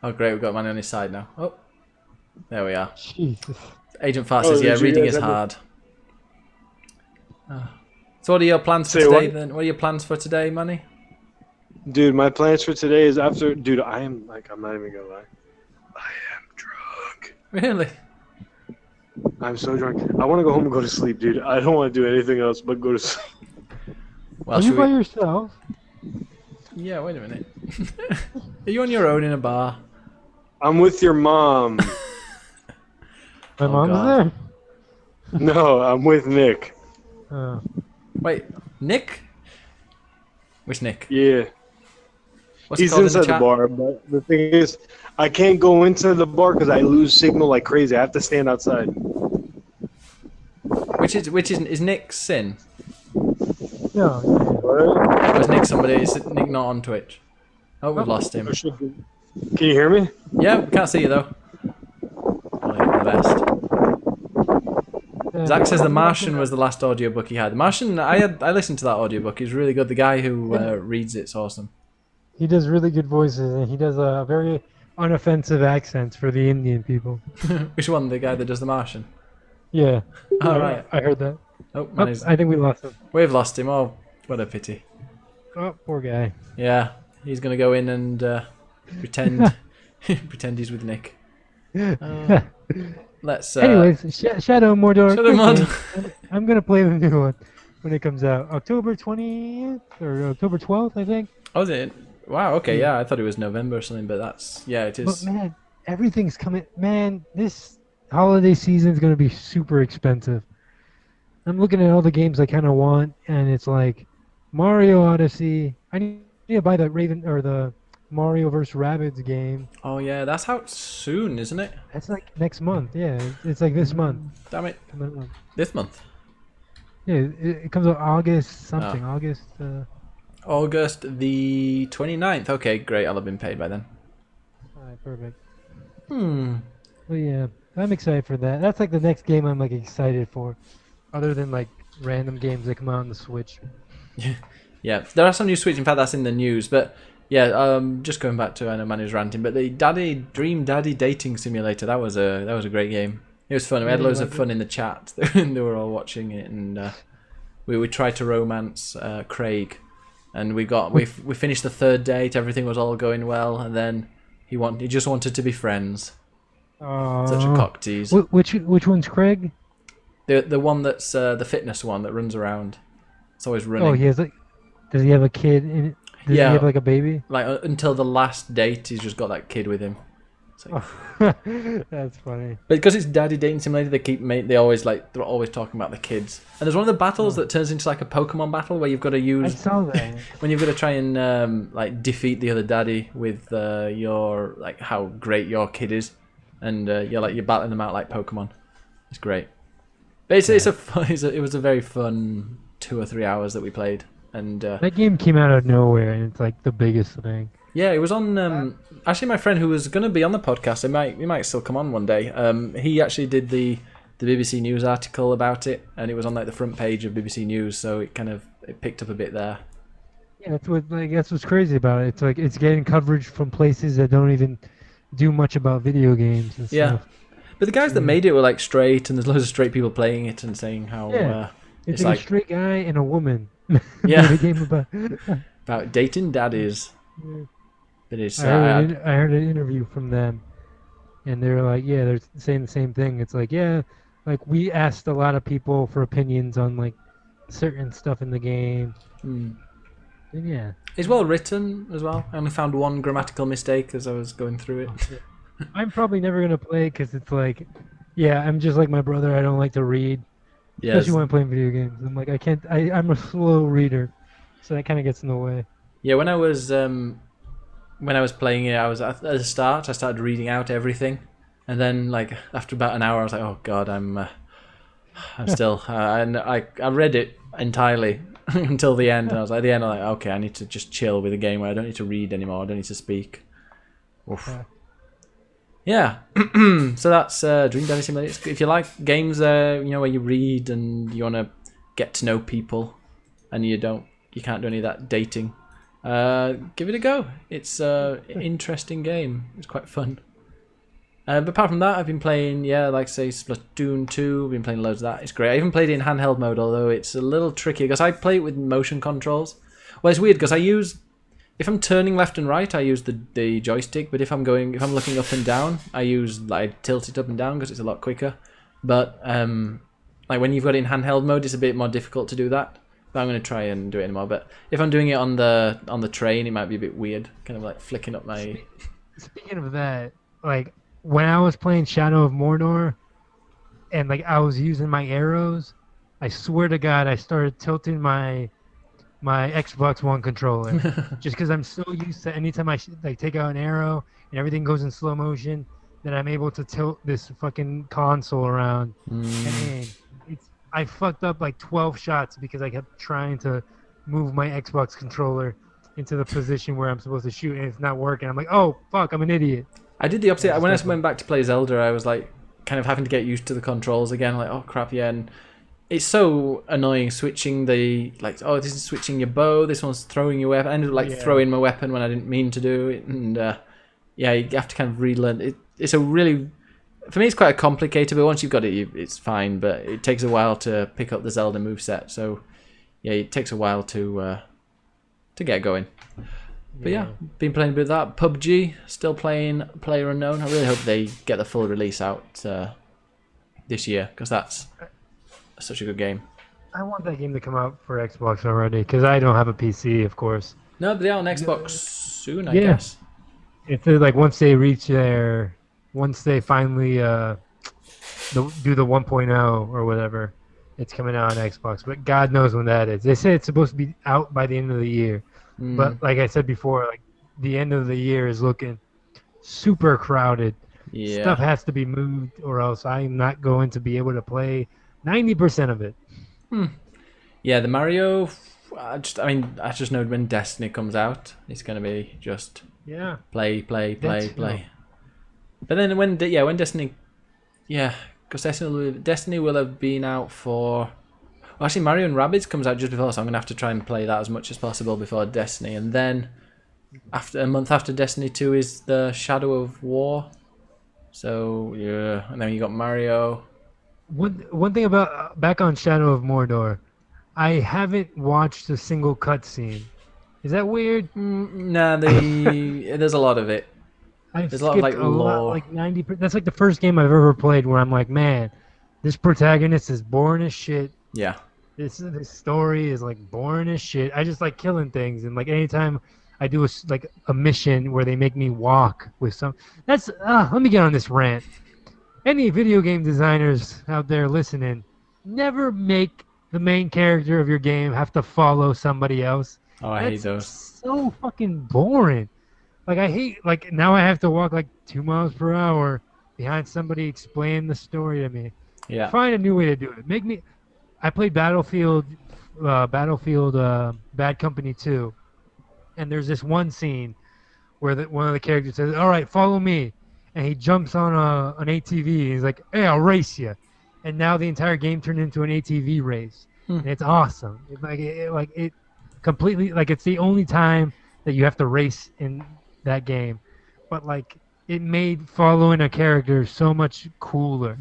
Oh, great, we've got Manny on his side now. Oh, there we are. Jesus. Agent Fart Oh, says, yeah, did you reading guys is have a- hard. So what are your plans for Say today what? then? What are your plans for today, Manny? Dude, my plans for today is after. Dude, I'm not even gonna lie. I am drunk. Really? I'm so drunk. I want to go home and go to sleep, dude. I don't want to do anything else but go to sleep. Well, Are you should by we... yourself? Yeah, wait a minute. Are you on your own in a bar? I'm with your mom. My Oh, mom's God. there. No, I'm with Nick. Oh. Wait, Nick? Which Nick? Yeah. What's it He's called in the inside the chat? bar, but the thing is, I can't go into the bar because I lose signal like crazy. I have to stand outside. Which is Nick Sin? No, What? Or is Nick somebody? Is Nick not on Twitch? Oh, we've lost him. Can you hear me? Yeah, we can't see you though. Oh, you're the best. yeah. Zach says The Martian was the last audiobook he had. The Martian, I listened to that audiobook. He's really good. The guy who reads it's awesome. He does really good voices, and he does a very unoffensive accents for the Indian people. Which one? The guy that does The Martian? Yeah. All right. I heard that. Oh, Oh, man, I think we lost him. we've lost him. Oh, what a pity. Oh, poor guy. Yeah, he's gonna go in and pretend pretend he's with Nick. Let's. Anyways, Shadow of Mordor. Shadow of great Mordor. game. I'm gonna play the new one when it comes out, October 20th or October 12th, I think. Oh, is it? Wow. Okay. Yeah, I thought it was November or something, but it But is. man, everything's coming. Man, this holiday season is gonna be super expensive. I'm looking at all the games I kind of want, and it's like Mario Odyssey. I need to buy the the Mario vs. Rabbids game. Oh yeah, that's out soon, isn't it? That's like next month. Yeah, it's like this month. Damn it, Coming up. this month. Yeah, it comes out August something. Oh. August. August the 29th. Okay, great. I'll have been paid by then. Alright, perfect. Hmm. But yeah, I'm excited for that. That's like the next game I'm like excited for, other than like random games that come out on the Switch. Yeah, there are some new Switch. In fact, that's in the news. But yeah, just going back to I know Manu's ranting, but the Dream Daddy Dating Simulator, that was a great game. It was fun. We had Yeah, loads of like fun in the chat. They were all watching it, and we tried to romance Craig, and we finished the third date. Everything was all going well, and then he just wanted to be friends. Such a cock tease. Which one's Craig? The one that's the fitness one that runs around. It's always running. Oh, he has like. Does he have a kid in it? Does Yeah. he have like a baby? Like until the last date, he's just got that kid with him. It's like, That's funny. But because it's Daddy Dating Simulator, they're always talking about the kids. And there's one of the battles that turns into like a Pokemon battle where you've got to I use saw that. when you've got to try and like defeat the other daddy with your like how great your kid is, and you're battling them out like Pokemon. It's great. But it was a very fun 2 or 3 hours that we played, and That game came out of nowhere, and it's like the biggest thing. yeah, it was on. Actually, my friend who was going to be on the podcast, he might still come on one day. He actually did the BBC News article about it, and it was on like the front page of BBC News, so it picked up a bit there. Yeah, that's what's crazy about it. It's like it's getting coverage from places that don't even do much about video games and Yeah. stuff. But the guys that made it were like straight, and there's loads of straight people playing it and saying how Yeah. it's It's like like a straight guy and a woman. Yeah. Made a game about. about dating daddies. Yeah. But it's I sad. heard an interview from them, and they're like, yeah, they're saying the same thing. It's like, yeah, like we asked a lot of people for opinions on like certain stuff in the game, Hmm. and yeah, It's well written as well. I only found one grammatical mistake as I was going through it. I'm probably never gonna play it because it's like, yeah, I'm just like my brother. I don't like to read, Yes. especially when I'm playing video games. I'm like, I can't. I'm a slow reader, so that kind of gets in the way. Yeah, when I was playing it, I was at the start. I started reading out everything, and then like after about an hour, I was like, "Oh God, I'm still." And I read it entirely until the end, and I was like, at the end, I'm like, "Okay, I need to just chill with a game where I don't need to read anymore. I don't need to speak." Oof. Yeah. So that's Dream Daddy Simulator. If you like games, where you read and you want to get to know people, and you can't do any of that dating. Give it a go. It's an interesting game. It's quite fun. But apart from that, I've been playing, like say Splatoon 2. I've been playing loads of that. It's great. I even played it in handheld mode, although it's a little tricky because I play it with motion controls. Well, it's weird because if I'm turning left and right, I use the joystick. But if I'm looking up and down, I tilt it up and down because it's a lot quicker. But like when you've got it in handheld mode, it's a bit more difficult to do that. But I'm going to try and do it anymore. But if I'm doing it on the train, it might be a bit weird. Kind of like flicking up my... Speaking of that, like when I was playing Shadow of Mordor, and like I was using my arrows, I swear to God, I started tilting my my Xbox One controller, just because I'm so used to anytime I like take out an arrow and everything goes in slow motion, that I'm able to tilt this fucking console around. And I fucked up like 12 shots because I kept trying to move my Xbox controller into the position where I'm supposed to shoot, and it's not working. I'm like, oh fuck, I'm an idiot. I did the opposite. When I went back to play Zelda, I was like, kind of having to get used to the controls again. Like, oh crap, yeah. And it's so annoying switching the like. Oh, this is switching your bow. This one's throwing your weapon. I ended up like throwing my weapon when I didn't mean to do it, and yeah, you have to kind of relearn. It's a really, for me, it's quite complicated. But once you've got it, it's fine. But it takes a while to pick up the Zelda moveset. So yeah, it takes a while to get going. But yeah, been playing a bit of that. PUBG, still playing PlayerUnknown. I really hope they get the full release out this year, because that's such a good game. I want that game to come out for Xbox already, because I don't have a PC, of course. No, but they're on Xbox soon, I guess. If they're like once they finally do the 1.0 or whatever, it's coming out on Xbox. But God knows when that is. They say it's supposed to be out by the end of the year. But like I said before, like the end of the year is looking super crowded. Yeah. Stuff has to be moved, or else I'm not going to be able to play 90% of it. Yeah, the Mario. I just know when Destiny comes out, it's gonna be just play. But then when Destiny, because Destiny will have been out for. Well, actually, Mario and Rabbids comes out just before, so I'm going to have to try and play that as much as possible before Destiny. And then, a month after Destiny 2 is the Shadow of War. So, yeah. And then you got Mario. One thing about, back on Shadow of Mordor, I haven't watched a single cutscene. Is that weird? Nah, there's a lot of it. There's a lot of, like, lore. Like 90%. That's like the first game I've ever played where I'm like, man, this protagonist is boring as shit. Yeah. This story is like boring as shit. I just like killing things, and like anytime I do a mission where they make me walk with some. That's let me get on this rant. Any video game designers out there listening, never make the main character of your game have to follow somebody else. Oh, I hate those. So fucking boring. Like I hate now I have to walk like 2 miles per hour behind somebody explaining the story to me. Yeah. Find a new way to do it. I played Battlefield Bad Company 2, and there's this one scene where one of the characters says, "All right, follow me," and he jumps on an ATV. And he's like, "Hey, I'll race you," and now the entire game turned into an ATV race, and it's awesome. It completely it's the only time that you have to race in that game, but it made following a character so much cooler.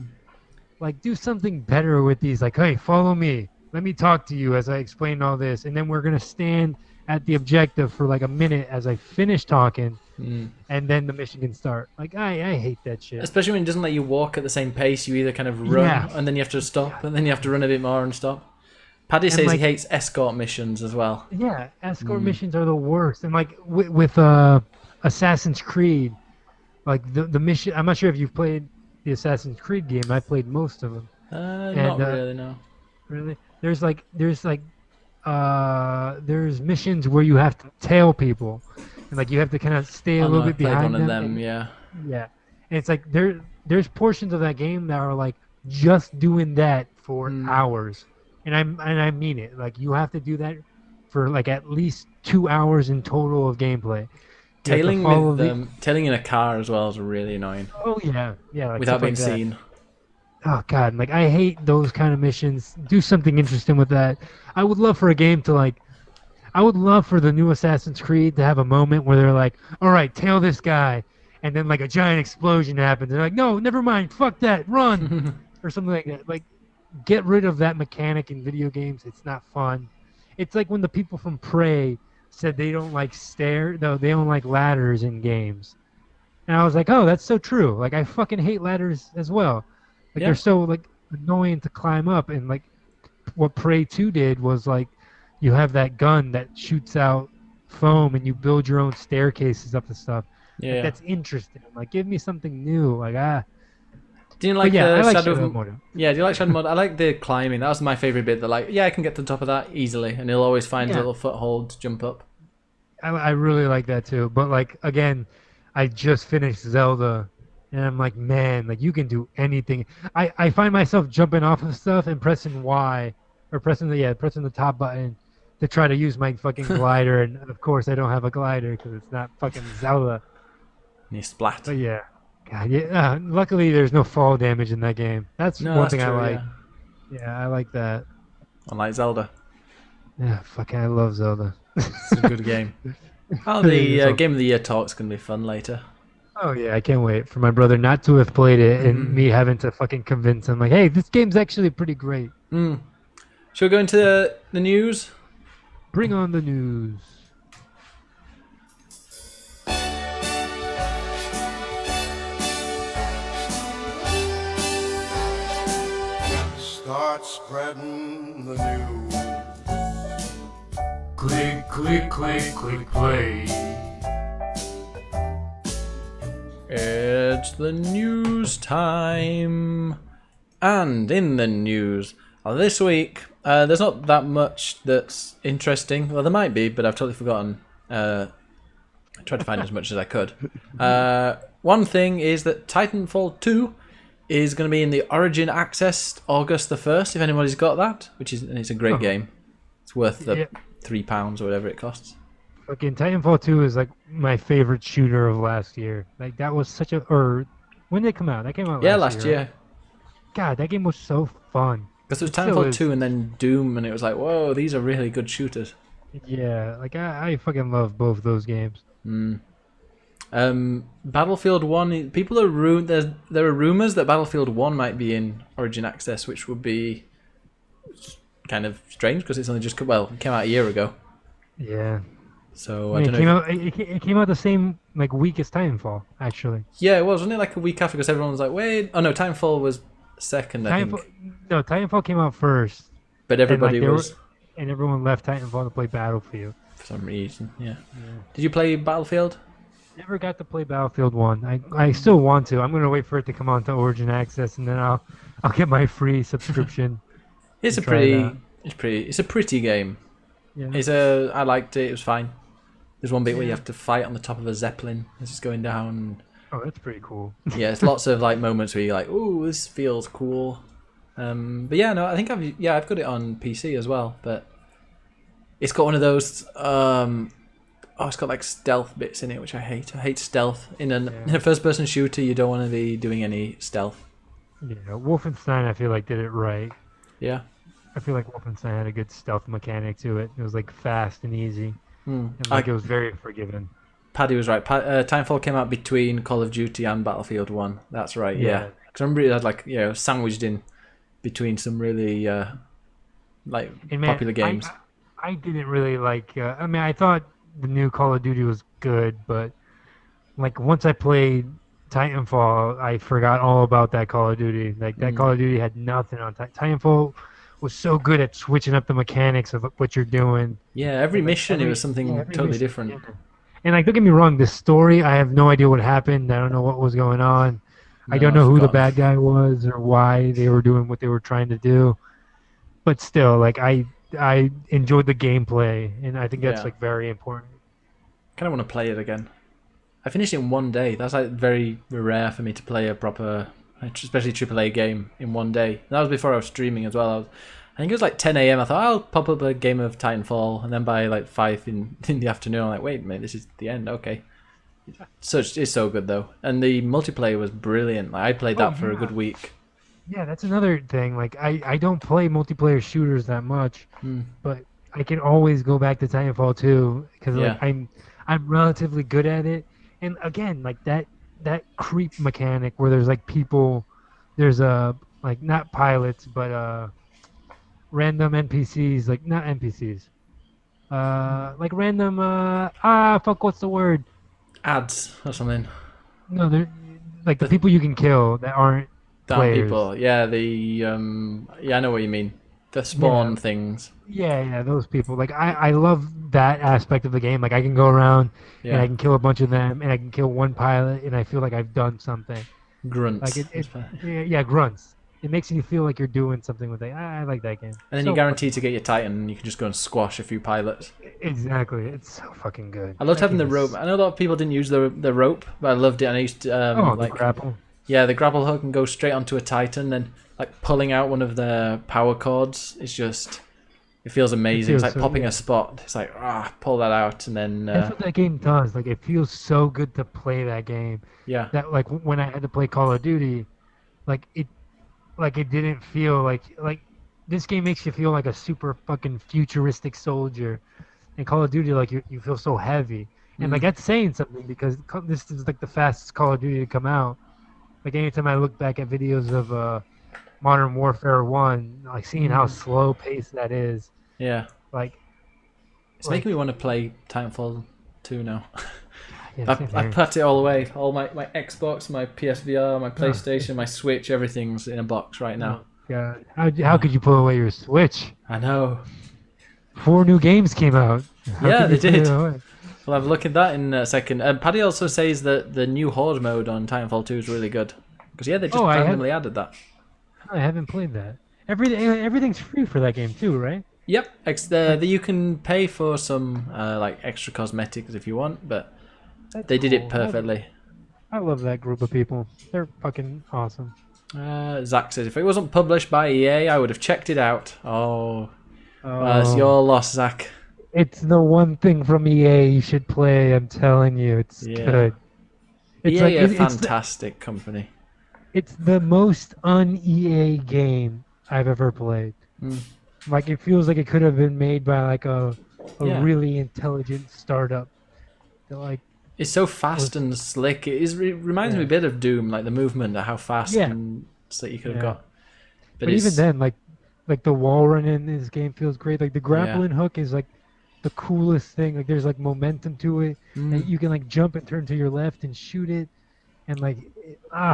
Like, do something better with these. Like, hey, follow me. Let me talk to you as I explain all this. And then we're going to stand at the objective for like a minute as I finish talking. And then the mission can start. Like, I hate that shit. Especially when it doesn't let you walk at the same pace. You either kind of run and then you have to stop. And then you have to run a bit more and stop. Paddy says he hates escort missions as well. Yeah, escort missions are the worst. And like with Assassin's Creed, like the mission, I'm not sure if you've played the Assassin's Creed game. I played most of them. Not really, no. Really? There's missions where you have to tail people, and like you have to kind of stay a little bit behind one them. Of them, yeah. Yeah, and it's like there's portions of that game that are like just doing that for hours, and I mean it. Like you have to do that for like at least 2 hours in total of gameplay. Tailing in a car as well is really annoying. Oh yeah, like without being like seen. Oh god, like I hate those kind of missions. Do something interesting with that. I would love for a game to I would love for the new Assassin's Creed to have a moment where they're like, all right, tail this guy, and then like a giant explosion happens. They're like, no, never mind, fuck that, run, or something like that. Like, get rid of that mechanic in video games. It's not fun. It's like when the people from Prey said they don't like they don't like ladders in games. And I was like, oh, that's so true. Like, I fucking hate ladders as well. Like, they're so, annoying to climb up. And, what Prey 2 did was, you have that gun that shoots out foam and you build your own staircases up and stuff. Yeah. That's interesting. Like, give me something new. Do you like yeah, I like Shadow Shadow of Mordor. Yeah, do you like Shadow Mordor? I like the climbing. That was my favorite bit. That like, yeah, I can get to the top of that easily, and he'll always find a Yeah. little foothold to jump up. I really like that too. But like again, I just finished Zelda, and I'm like, man, like you can do anything. I find myself jumping off of stuff and pressing Y, or pressing the top button to try to use my fucking glider, and of course I don't have a glider because it's not fucking Zelda. And you splat. But yeah, God, yeah. Luckily, there's no fall damage in that game. That's No, one that's thing true. I like. Yeah. Yeah, I like that. Unlike Zelda, Yeah, fucking, I love Zelda. it's a good game. Oh, It's the all- Game of the Year talk's gonna be fun later. Oh yeah, I can't wait for my brother not to have played it and Mhm. me having to fucking convince him like, hey, this game's actually pretty great. Mm. Shall we go into the news? Bring on the news. Start spreading the news. Click, click, click, click, play. It's the news time. And in the news this week, there's not that much that's interesting. Well, there might be, but I've totally forgotten. I tried to find as much as I could. One thing is that Titanfall 2 is going to be in the Origin Access August the 1st, if anybody's got that, and it's a great Oh. game. It's worth the Yeah. £3 or whatever it costs. Fucking Titanfall 2 is like my favorite shooter of last year. Like that was such a or when did it come out? That came out Yeah, last last year. year. Right? God, that game was so fun. Because it was It still Titanfall is. 2 and then Doom, and it was like, whoa, these are really good shooters. Yeah, like I fucking love both those games. Mm. Battlefield 1, people are there are rumors that Battlefield 1 might be in Origin Access, which would be kind of strange because it's only just it came out a year ago. Yeah. So I I mean, don't it know. came out. It came out the same like week as Titanfall, actually. Yeah, it was, wasn't it like a week after? Because everyone was like, wait, oh no, Titanfall was second, I think. Titanfall came out first, But everybody they were- was and everyone left Titanfall to play Battlefield. for some reason. Yeah. Did you play Battlefield? Never got to play Battlefield 1. I still want to. I'm gonna wait for it to come on to Origin Access, and then I'll get my free subscription. It's a Try it pretty. It's a pretty game. Yeah. I liked it. It was fine. There's one bit where you have to fight on the top of a zeppelin as it's going down. Oh, that's pretty cool. Yeah, it's lots of like moments where you're like, "Ooh, this feels cool." But yeah, no, I think I've got it on PC as well. But it's got one of those. It's got like stealth bits in it, which I hate. I hate stealth in a first-person shooter. You don't want to be doing any stealth. Yeah, Wolfenstein I feel like did it right. Yeah. I feel like Wolfenstein had a good stealth mechanic to it. It was like fast and easy, Hmm. and like it was very forgiving. Paddy was right. Timefall came out between Call of Duty and Battlefield 1. That's right, yeah. Yeah. Because I remember it had like, sandwiched in between some really And man, popular games. I didn't really like. I mean, I thought the new Call of Duty was good, but like once I played Titanfall, I forgot all about that Call of Duty. Like that Call of Duty had nothing on Titanfall. Was so good at switching up the mechanics of what you're doing. Yeah, every Like, mission, it was something every totally mission, different. yeah. And like, don't get me wrong, the story, I have no idea what happened. I don't know what was going on. I No, don't know I've who the forgotten. bad guy was or why they were doing what they were trying to do. But still, like, I enjoyed the gameplay, and I think that's Yeah. like very important. Kind of want to play it again. I finished it in one day. That's like very rare for me to play a proper, especially AAA game in one day. That was before I was streaming as well. I think it was like 10 a.m. I thought I'll pop up a game of Titanfall, and then by like 5 in the afternoon, I'm like, wait a minute, this is the end. Okay. It's so good though, and the multiplayer was brilliant. Like I played that for a good week. Yeah, that's another thing. Like, I don't play multiplayer shooters that much, but I can always go back to Titanfall 2 because like Yeah. I'm relatively good at it. And again, like that creep mechanic where there's like people, there's like not pilots but random NPCs, like not NPCs, like random what's the word? Ads or something. No, they're like the people you can kill that aren't Damn players. people. Yeah, I know what you mean. The spawn Yeah. things. Yeah, those people. Like I love that aspect of the game. Like I can go around and Yeah. I can kill a bunch of them and I can kill one pilot and I feel like I've done something. Grunts. Like yeah, grunts. It makes you feel like you're doing something with it. I like that game. And then So you're guaranteed to get your Titan, and you can just go and squash a few pilots. Exactly. It's so fucking good. I loved That having the game rope. is- I know a lot of people didn't use the rope, but I loved it. And I used to Oh, like the grapple. yeah, the grapple hook and go straight onto a Titan, and like pulling out one of the power cords. It's just it feels amazing. feels It's like so- popping yeah. a spot. It's like pull that out, and then That's what that game does. Like it feels so good to play that game. yeah, That like when I had to play Call of Duty, like it didn't feel like this game makes you feel like a super fucking futuristic soldier. In Call of Duty, like you feel so heavy, and like that's saying something because this is like the fastest Call of Duty to come out. Like anytime I look back at videos of Modern Warfare 1, like seeing how slow paced that is, yeah. like It's making me want to play Titanfall 2 now. yeah, same I here. put it all away. All my Xbox, my PSVR, my PlayStation, my Switch, everything's in a box right now. God, how could you pull away your Switch? I know. 4 new games came out. How Yeah, could they you put did. it away? We'll have a look at that in a second. Paddy also says that the new Horde mode on Titanfall 2 is really good. Because, yeah, they just Oh, I had- randomly added that. I haven't played that. Everything's free for that game too, right? Yep, you can pay for some like extra cosmetics if you want, but they did it cool. perfectly. I love that group of people. They're fucking awesome. Zach says, if it wasn't published by EA, I would have checked it out. Oh, it's Oh, your loss, Zach. it's the one thing from EA you should play. I'm telling you, it's Yeah. good. It's EA like are a it's the, fantastic company. it's the most un-EA game I've ever played. Mm. Like it feels like it could have been made by like a Yeah. really intelligent startup. That, like It's so fast and slick. It reminds me a bit of Doom, like the movement, how fast Yeah. and slick you could have Yeah. got. But even then, like the wall run in this game feels great. Like the grappling hook is like the coolest thing. Like there's like momentum to it, and you can like jump and turn to your left and shoot it, and like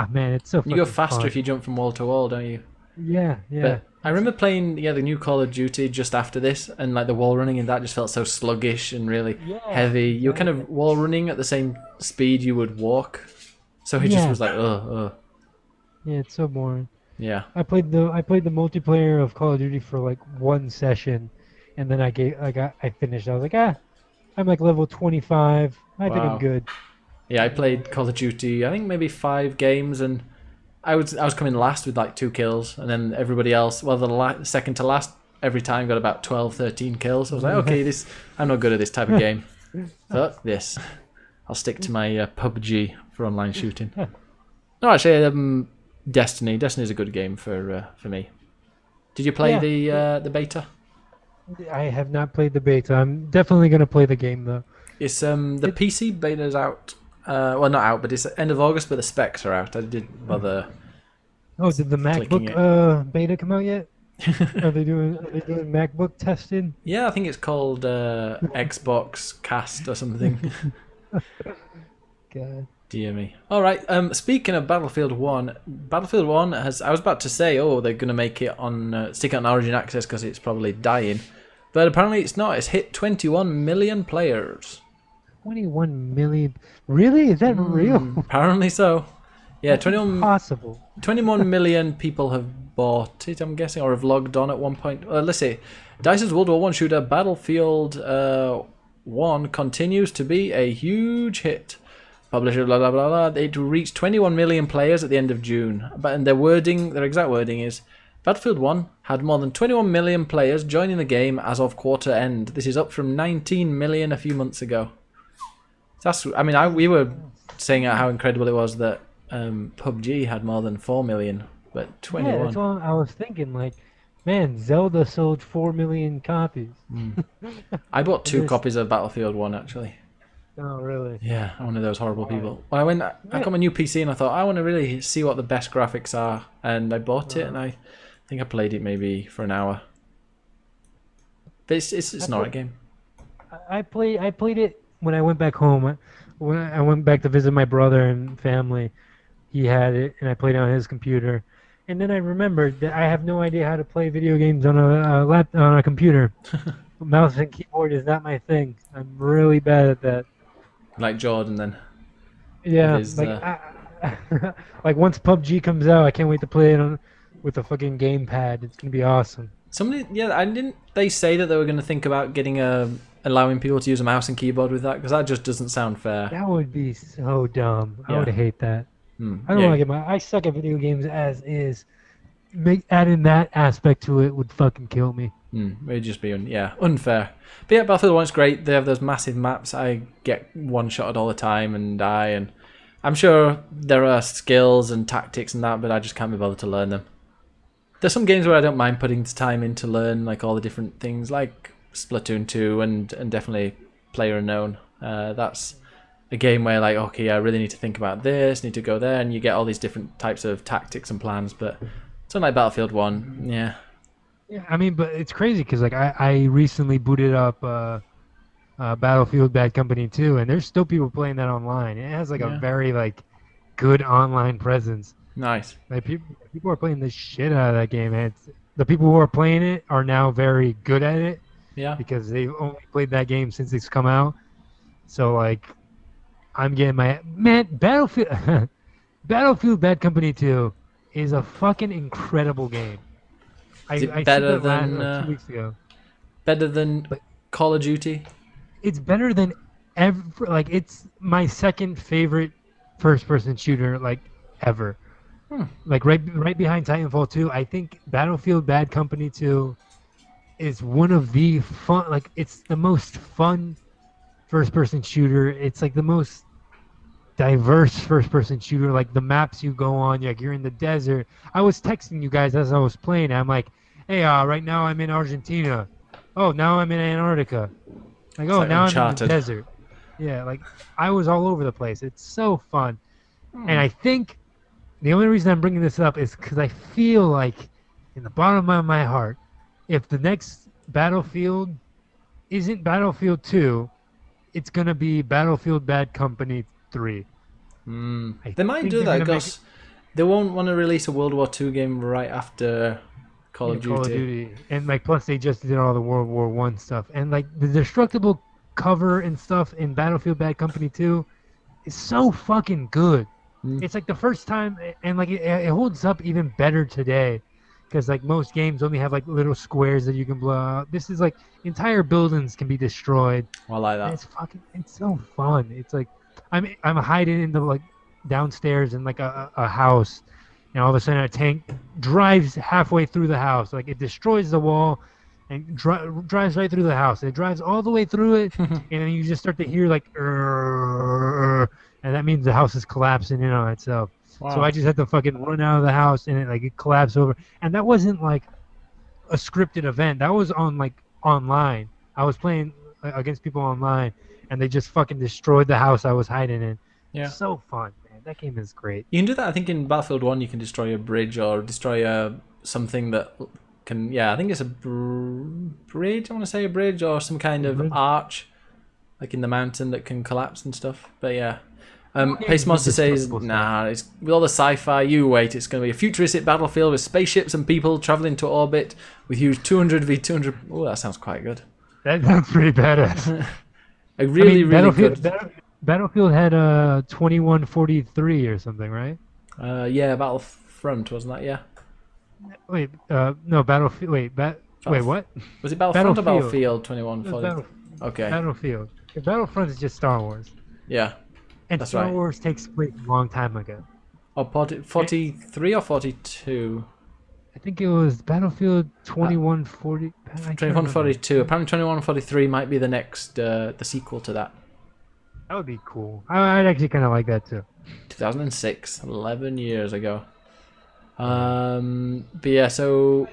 man, it's so. you go fucking faster fun. if you jump from wall to wall, don't you? Yeah, yeah. But I remember playing the new Call of Duty just after this, and like the wall running in that just felt so sluggish and really heavy. You were kind of wall running at the same speed you would walk, so it just Yeah. was like Yeah, it's so boring. yeah. I played the multiplayer of Call of Duty for like one session, and then I finished. I was like, I'm like level 25. I think Wow. I'm good. Yeah, I played Call of Duty. I think maybe 5 games, and I was coming last with like 2 kills, and then everybody else, well, the second to last every time got about 12, 13 kills. I was like, okay, I'm not good at this type of game. Fuck this. I'll stick to my PUBG for online shooting. No, actually, Destiny. Destiny's a good game for me. Did you play the beta? I have not played the beta. I'm definitely gonna play the game though. It's the PC beta's out. Well, not out, but it's end of August. But the specs are out. I didn't bother. Oh, did the Clicking MacBook beta come out yet? Are they doing MacBook testing? Yeah, I think it's called Xbox Cast or something. God. Dear me. All right. Speaking of Battlefield 1, Battlefield 1 has. I was about to say, they're going to make it on stick it on Origin Access because it's probably dying, but apparently it's not. It's hit 21 million players. 21 million. Really? Is that real? Apparently so. Yeah, 21 million people have bought it, I'm guessing, or have logged on at one point. Let's see. DICE's World War One shooter Battlefield 1 continues to be a huge hit. Publisher, blah, blah, blah, blah. It reached 21 million players at the end of June. But their exact wording is, Battlefield 1 had more than 21 million players joining the game as of quarter end. This is up from 19 million a few months ago. We were saying how incredible it was that PUBG had more than 4 million, but 21. Yeah, that's what I was thinking. Like, man, Zelda sold 4 million copies. I bought 2 copies of Battlefield 1 actually. Oh, really? Yeah, I'm one of those horrible people. When I got my new PC and I thought I want to really see what the best graphics are, and I bought it and I think I played it maybe for an hour. But it's not a game. I played it when I went back home. When I went back to visit my brother and family, he had it, and I played it on his computer. And then I remembered that I have no idea how to play video games on a computer. Mouse and keyboard is not my thing. I'm really bad at that. Like Jordan then. Yeah, It is, like like once PUBG comes out, I can't wait to play it on with a fucking gamepad. It's gonna be awesome. Somebody, yeah, I didn't. They say that they were going to think about getting allowing people to use a mouse and keyboard with that because that just doesn't sound fair. That would be so dumb. I Yeah. would hate that. Hmm, I don't yeah. want to get I suck at video games as is. Adding that aspect to it would fucking kill me. It'd just be unfair. But yeah, Battlefield 1's great. They have those massive maps. I get one-shotted all the time and die. And I'm sure there are skills and tactics and that, but I just can't be bothered to learn them. There's some games where I don't mind putting the time in to learn like all the different things, like Splatoon 2 and definitely PlayerUnknown. That's a game where like, okay, I really need to think about this, need to go there, and you get all these different types of tactics and plans. But something like Battlefield 1, yeah. Yeah, I mean, but it's crazy because like I recently booted up Battlefield Bad Company 2, and there's still people playing that online. It has like Yeah. a very like good online presence. Nice. Like people are playing the shit out of that game, and the people who are playing it are now very good at it Yeah. because they've only played that game since it's come out. So like, I'm getting my Battlefield Battlefield Bad Company 2 is a fucking incredible game. Is it I said better that last, than, 2 weeks ago. Better than But- Call of Duty? It's better than ever. Like it's my second favorite first-person shooter like ever. Like right behind Titanfall 2. I think Battlefield Bad Company 2 is one of the fun. Like it's the most fun first-person shooter. It's like the most diverse first-person shooter. Like the maps you go on, like you're in the desert. I was texting you guys as I was playing. I'm like, hey, right now I'm in Argentina. Oh, now I'm in Antarctica. Like, oh, like now I'm in Uncharted. the desert. Yeah, like I was all over the place. It's so fun. And I think the only reason I'm bringing this up is because I feel like in the bottom of my heart, if the next Battlefield isn't Battlefield 2, it's going to be Battlefield Bad Company 3. I They might think do they're that gonna make because they won't want to release a World War II game right after Call of Duty. Call of Duty. And like plus they just did all the World War One stuff. And like the destructible cover and stuff in Battlefield Bad Company 2 is so fucking good. It's like the first time, and like it holds up even better today, because like most games only have like little squares that you can blow out. This is like entire buildings can be destroyed. I like And that. it's so fun. It's like I'm hiding in the like downstairs in like a house, and all of a sudden a tank drives halfway through the house. Like it destroys the wall and drives right through the house. It drives all the way through it, and then you just start to hear like, and that means the house is collapsing in on itself. Wow. So I just had to fucking run out of the house, and it collapsed over. And that wasn't like a scripted event. That was on like online. I was playing against people online, and they just fucking destroyed the house I was hiding in. Yeah. So fun, man. That game is great. You can do that. I think in Battlefield 1 you can destroy a bridge or destroy something that can. Yeah, I think it's a bridge. I want to say a bridge or some kind of bridge. arch, like in the mountain that can collapse and stuff. But yeah. Yeah, Pace Monster says, destructible stuff. nah, it's, with all the sci-fi, you wait, it's going to be a futuristic battlefield with spaceships and people traveling to orbit with huge 200 v 200. Oh, that sounds quite good. That sounds pretty badass. A really, really good. Battlefield had 2143 or something, right? Yeah, Battlefront, wasn't that? Yeah. Wait, no, Battlefield. Wait, wait, what? Was it Battlefront or Battlefield. Battlefield 2140? Battle, Okay. Battlefield. Battlefront is just Star Wars, Yeah. and That's Star right. Wars takes place a long time ago. Or 43 or 42? I think it was Battlefield 2140. 2142. Apparently 2143 might be the next, the sequel to that. That would be cool. I'd actually kind of like that too. 2006, 11 years ago. But yeah, so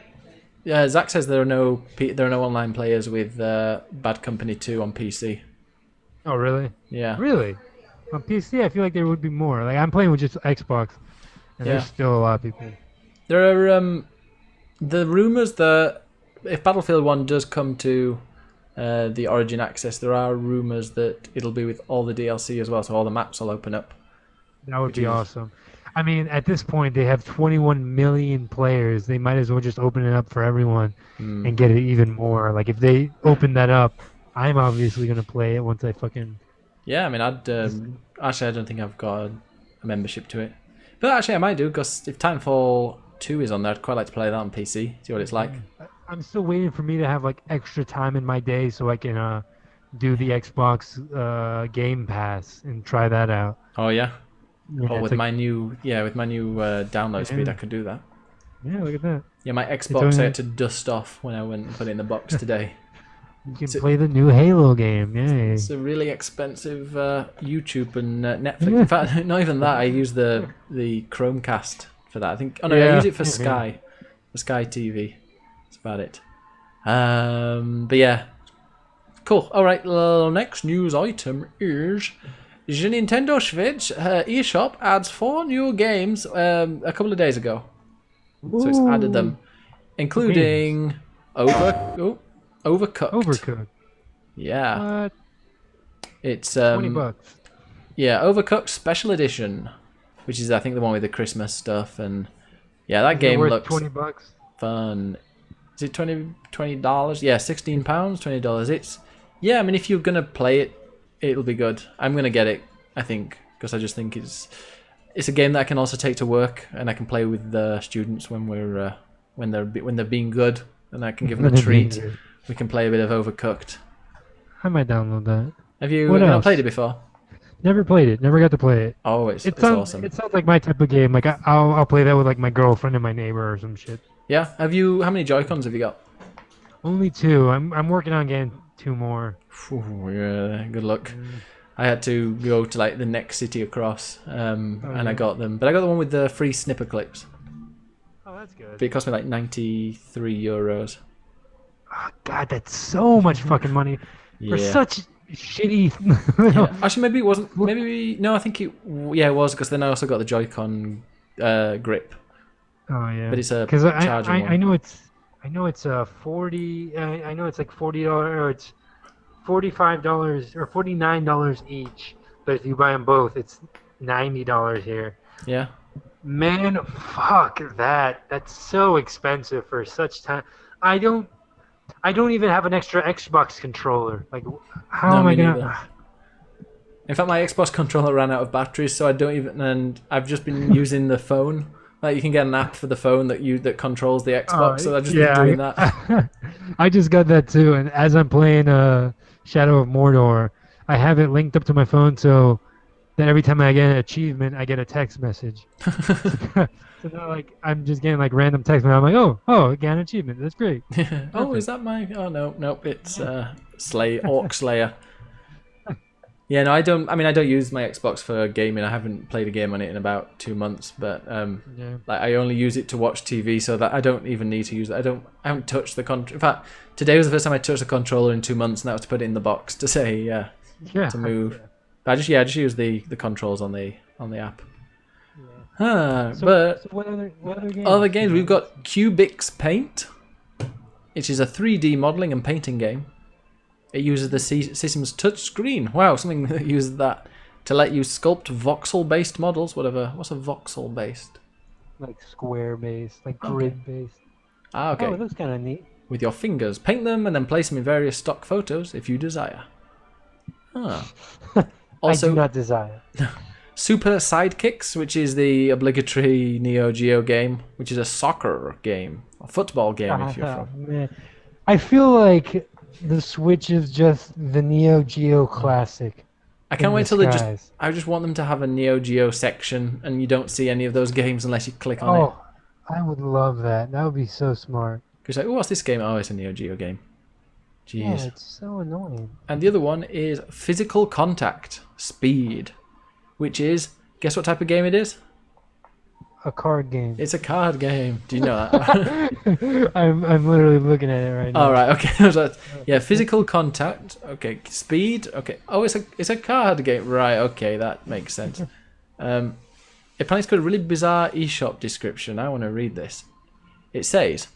yeah, Zach says there are no online players with Bad Company 2 on PC. Oh, really? Yeah, Really? On PC, I feel like there would be more. Like I'm playing with just Xbox, and Yeah. there's still a lot of people. there are the rumors that if Battlefield 1 does come to the Origin access, there are rumors that it'll be with all the DLC as well, so all the maps will open up. That would be is- awesome. I mean, at this point, they have 21 million players. They might as well just open it up for everyone and get it even more. Like, if they open that up, I'm obviously going to play it once I fucking... Yeah, I mean, actually, I don't think I've got a membership to it. But actually, I might do, because if Titanfall 2 is on there, I'd quite like to play that on PC, see what it's like. I'm still waiting for me to have like extra time in my day so I can do the Xbox Game Pass and try that out. Oh, yeah? Yeah, Or it's with like- my new download speed, I could do that. yeah, look at that. Yeah, my only- Xbox I had to dust off when I went and put it in the box today. You can So- play the new Halo game. Yay. It's a really expensive YouTube and Netflix. In fact, not even that. I use the Chromecast for that. I think. Oh no, I Yeah, use it for yeah. Sky, for Sky TV. That's about it. But yeah, cool. All right. Next news item is the Nintendo Switch eShop adds 4 new games a couple of days ago. So it's added them, including Overcooked. Overcooked. Yeah, What? it's $20. Yeah, Overcooked Special Edition, which is I think the one with the Christmas stuff, and yeah, that Is it game worth looks $20. fun. Is it $20? Yeah, £16, $20. It's I mean, if you're gonna play it, it'll be good. I'm gonna get it, I think, because I just think it's a game that I can also take to work, and I can play with the students when they're being good, and I can give them a treat. We can play a bit of Overcooked. I might download that. Have you What not else? played it before? Never played it. Never got to play it. Oh, it's It sounds awesome. It sounds like my type of game. Like I'll play that with like my girlfriend and my neighbor or some shit. Yeah. How many Joy-Cons have you got? Only 2. I'm working on getting 2 more. Phew, yeah, good luck. I had to go to like the next city across, and I got them. But I got the one with the free snipper clips. Oh, that's good. But it cost me like €93. Oh, God, that's so much fucking money for Yeah. such shitty. Yeah. Actually, maybe it wasn't. No, I think it. Yeah, it was, because then I also got the Joy-Con grip. Oh yeah. But it's a because charging one. I know it's 40. I know it's like $40 or it's $45 or $49 each. But if you buy them both, it's $90 here. Yeah. Man, fuck that. That's so expensive for such time. I don't even have an extra Xbox controller. Like, how No, am I me gonna? neither. In fact, my Xbox controller ran out of batteries, so I don't even. And I've just been using the phone. Like, you can get an app for the phone that controls the Xbox. So I've just been doing that. I just got that too, and as I'm playing Shadow of Mordor, I have it linked up to my phone so that every time I get an achievement, I get a text message. So now, like, I'm just getting like random text, and I'm like, oh, I got an achievement. That's great. Oh, is that my? Oh no, nope. It's Orc Slayer. Yeah, no, I don't. I mean, I don't use my Xbox for gaming. I haven't played a game on it in about 2 months, but Yeah. like I only use it to watch TV, so that I don't even need to use it. I haven't touched the In fact, today was the first time I touched the controller in 2 months, and that was to put it in the box to say Yeah. to move. But I just use the controls on the app. But So what other games? other games, we've got Cubix Paint, which is a 3D modeling and painting game. It uses the system's touch screen. Wow, something that uses that to let you sculpt voxel-based models. What's a voxel-based? like square based, like grid based. Ah, okay. Oh, that's kind of neat. With your fingers, paint them and then place them in various stock photos if you desire. Ah. I do Also, not desire. Super Sidekicks, which is the obligatory Neo Geo game, which is a soccer game, a football game if you're Oh, from. man. I feel like the Switch is just the Neo Geo Classic. I can't in wait till they just. disguise. I just want them to have a Neo Geo section, and you don't see any of those games unless you click on it. Oh, I would love that. That would be so smart. Because like, oh, what's this game? Oh, it's a Neo Geo game. Yeah, Jeez. it's so annoying. And the other one is Physical Contact Speed, which is, guess what type of game it is? A card game. It's a card game. Do you know that? I'm literally looking at it right now. All right. Okay. So, yeah. Physical contact. Okay. Speed. Okay. Oh, it's a card game. Right. Okay. That makes sense. Apparently, it's got a really bizarre eShop description. I want to read this. It says,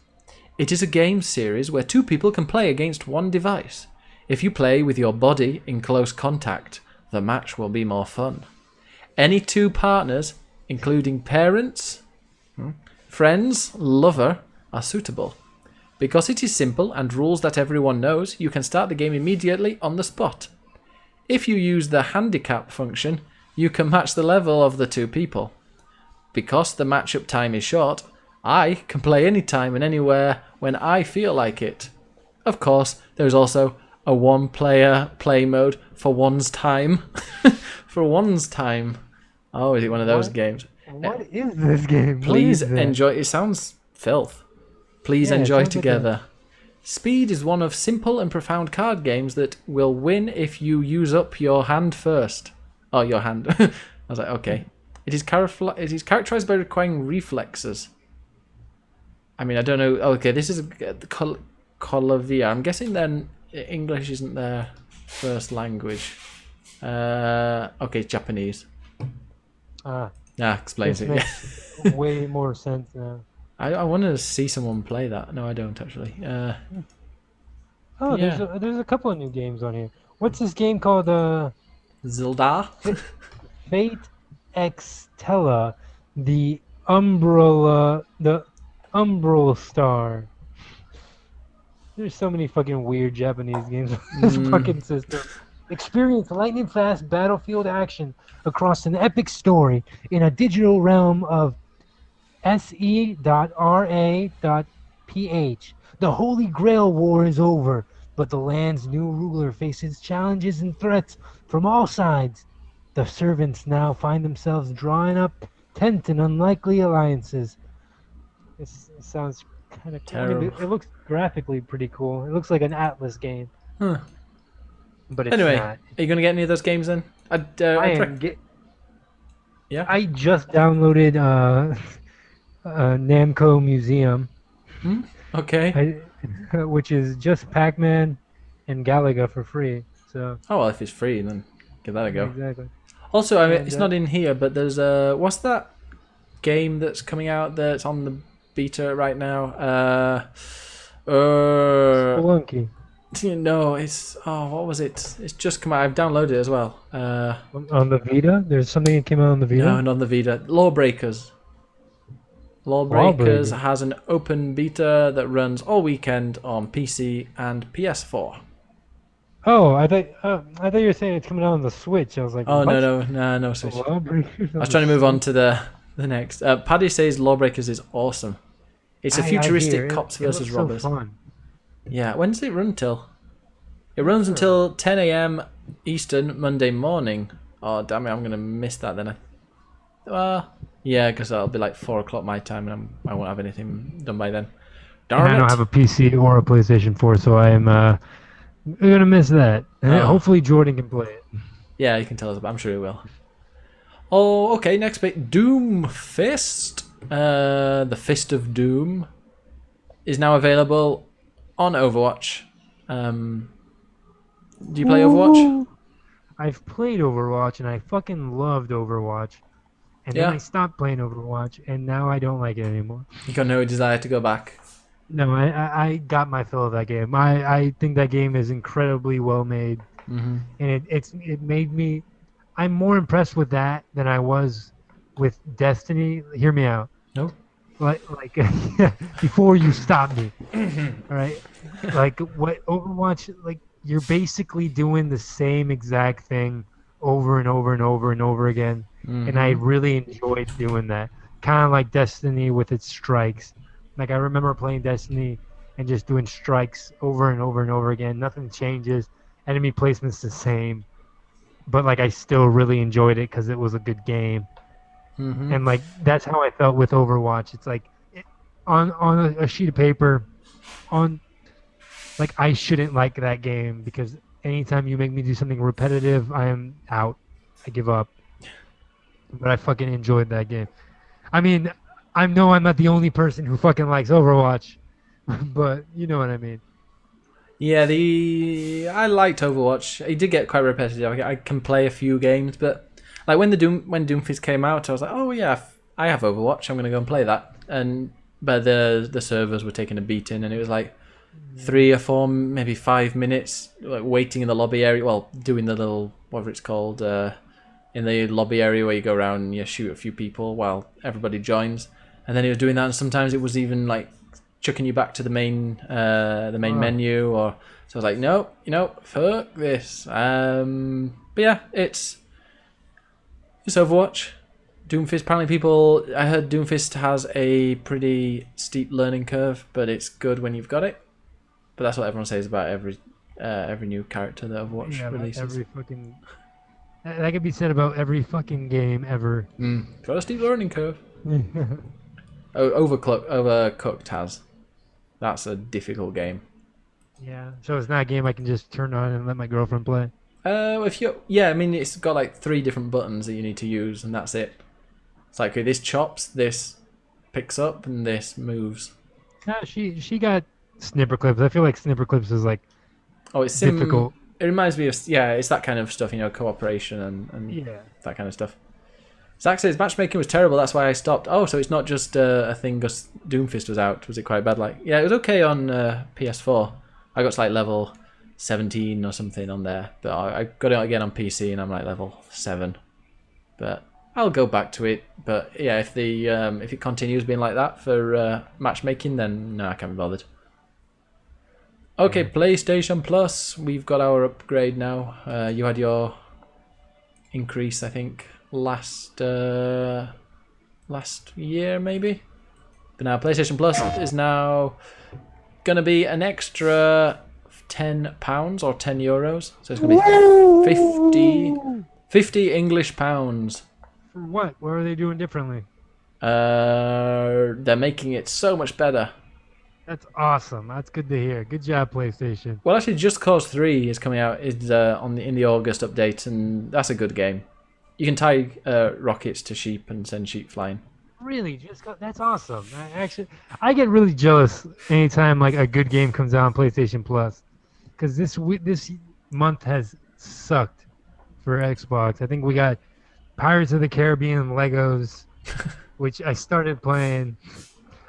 "It is a game series where 2 people can play against one device. If you play with your body in close contact, the match will be more fun. Any 2 partners, including parents, friends, lover, are suitable. Because it is simple and rules that everyone knows, you can start the game immediately on the spot. If you use the handicap function, you can match the level of the 2 people. Because the matchup time is short, I can play anytime and anywhere when I feel like it. Of course, there's also a one-player play mode for one's time. For one's time. Oh, is it one of those games? What is this game? What Please is that? enjoy. It sounds filth. Please Yeah, it enjoy sounds like together. Speed is one of simple and profound card games that will win if you use up your hand first. Oh, your hand. I was like, okay. It is characterized by requiring reflexes. I mean, I don't know. Okay, this is Colavia. I'm guessing then English isn't their first language. Okay, Japanese. Ah, Yeah, explains this it. Yeah. makes way more sense now. I wanted to see someone play that. No, I don't actually. Oh, Yeah. there's a couple of new games on here. What's this game called? Zelda. Fate Extella, the Umbral Star. There's so many fucking weird Japanese games on this fucking system. Experience lightning fast battlefield action across an epic story in a digital realm of se.ra.ph. The Holy Grail War is over, but the land's new ruler faces challenges and threats from all sides. The servants now find themselves drawing up tense and unlikely alliances. This sounds kind of Terrible. it looks graphically pretty cool. It looks like an Atlas game. Huh. But it's Anyway, not. are you going to get any of those games then? Yeah? I just downloaded Namco Museum, Okay. which is just Pac-Man and Galaga for free. So Oh, well, if it's free, then give that a go. exactly. Also, I mean, And, it's not in here, but there's what's that game that's coming out that's on the beta right now? Spelunky. No, it's what was it? It's just come out. I've downloaded it as well. On the Vita? There's something that came out on the Vita? No, not the Vita. Lawbreakers. Lawbreakers has an open beta that runs all weekend on PC and PS4. Oh, I thought you were saying it's coming out on the Switch. I was like, Oh what? no Switch. Lawbreakers I was trying to move on to the next. Paddy says Lawbreakers is awesome. It's a I hear futuristic it. cops It looks versus so robbers. fun. Yeah, when does it run till? It runs until 10 a.m. Eastern Monday morning. Oh damn it! I'm gonna miss that then. Yeah, because that'll be like 4 o'clock my time, and I won't have anything done by then. And Darn I it! don't have a PC or a PlayStation 4, so I am gonna miss that. And Oh. hopefully Jordan can play it. Yeah, you can tell us about. I'm sure he will. Oh, okay. Next bit, Doom Fist. The Fist of Doom is now available on Overwatch. Do you play Overwatch? I've played Overwatch and I fucking loved Overwatch. And Yeah. then I stopped playing Overwatch and now I don't like it anymore. You got no desire to go back. No, I got my fill of that game. I think that game is incredibly well made. Mm-hmm. And it made me. I'm more impressed with that than I was with Destiny. Hear me out. No. Like before you stop me. All right. Like what Overwatch, like you're basically doing the same exact thing over and over and over and over again. And I really enjoyed doing that. Kind of like Destiny with its strikes. Like I remember playing Destiny and just doing strikes over and over and over again. Nothing changes. Enemy placement's the same. But like I still really enjoyed it because it was a good game. Mm-hmm. And like that's how I felt with Overwatch. It's like on a sheet of paper, like I shouldn't like that game because anytime you make me do something repetitive, I am out. I give up. But I fucking enjoyed that game. I mean, I know I'm not the only person who fucking likes Overwatch, but you know what I mean. Yeah, I liked Overwatch. It did get quite repetitive. I can play a few games, but like when Doomfist came out, I was like, oh yeah, I have Overwatch. I'm gonna go and play that. But the servers were taking a beating, and it was like 3 or 4, maybe 5 minutes, like waiting in the lobby area. Well, doing the little whatever it's called in the lobby area where you go around and you shoot a few people while everybody joins. And then he was doing that, and sometimes it was even like chucking you back to the main menu, or so I was like, no, fuck this. But yeah, it's Overwatch. Doomfist, apparently I heard Doomfist has a pretty steep learning curve, but it's good when you've got it. But that's what everyone says about every new character that Overwatch Yeah, releases. every fucking. That could be said about every fucking game ever. Got a steep learning curve. Overcooked has. That's a difficult game. Yeah, so it's not a game I can just turn on and let my girlfriend play. I mean, it's got like 3 different buttons that you need to use, and that's it. It's like, okay, this chops, this picks up, and this moves. No, she got snipper clips. I feel like snipper clips is like Oh, it's difficult. It reminds me of it's that kind of stuff, cooperation and Yeah. that kind of stuff. Zach says matchmaking was terrible. That's why I stopped. Oh, so it's not just a thing because Doomfist was out. Was it quite bad? Like, yeah, it was okay on PS4. I got to like level 17 or something on there, but I got it again on PC and I'm like level 7. But I'll go back to it. But yeah, if it continues being like that for matchmaking, then no, I can't be bothered. Okay, PlayStation Plus. We've got our upgrade now. You had your increase, I think, last year maybe. But now PlayStation Plus is now gonna be an extra £10 or €10. So it's gonna be 50 English pounds. For what? What are they doing differently? They're making it so much better. That's awesome. That's good to hear. Good job, PlayStation. Well, actually, Just Cause 3 is coming out in the August update, and that's a good game. You can tie rockets to sheep and send sheep flying. Really, that's awesome. I get really jealous anytime like a good game comes out on PlayStation Plus, because this month has sucked for Xbox. I think we got Pirates of the Caribbean Legos, which I started playing.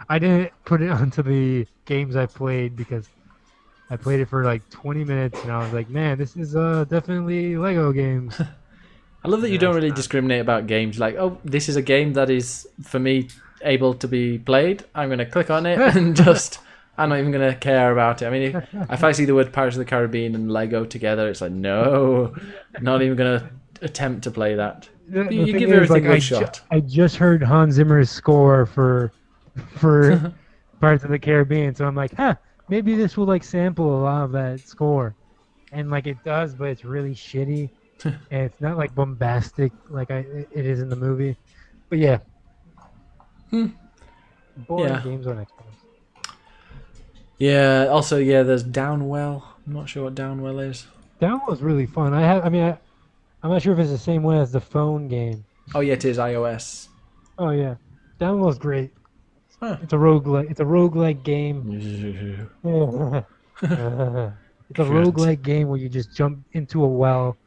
I didn't put it onto the games I played because I played it for like 20 minutes and I was like, man, this is definitely Lego games. I love that you don't really discriminate about games. Like, oh, this is a game that is, for me, able to be played. I'm going to click on it and just... I'm not even going to care about it. I mean, if I see the word Pirates of the Caribbean and Lego together, it's like, no, not even going to attempt to play that. You give everything a good shot. I just heard Hans Zimmer's score for Pirates of the Caribbean, so I'm like, maybe this will like sample a lot of that score, and like it does, but it's really shitty, and it's not like bombastic like it is in the movie. But yeah, boring games on Xbox. Yeah. Also, there's Downwell. I'm not sure what Downwell is. Downwell's really fun. I'm not sure if it's the same one as the phone game. Oh yeah, it is iOS. Oh yeah, Downwell's great. Huh. It's a roguelike game. It's a roguelike game where you just jump into a well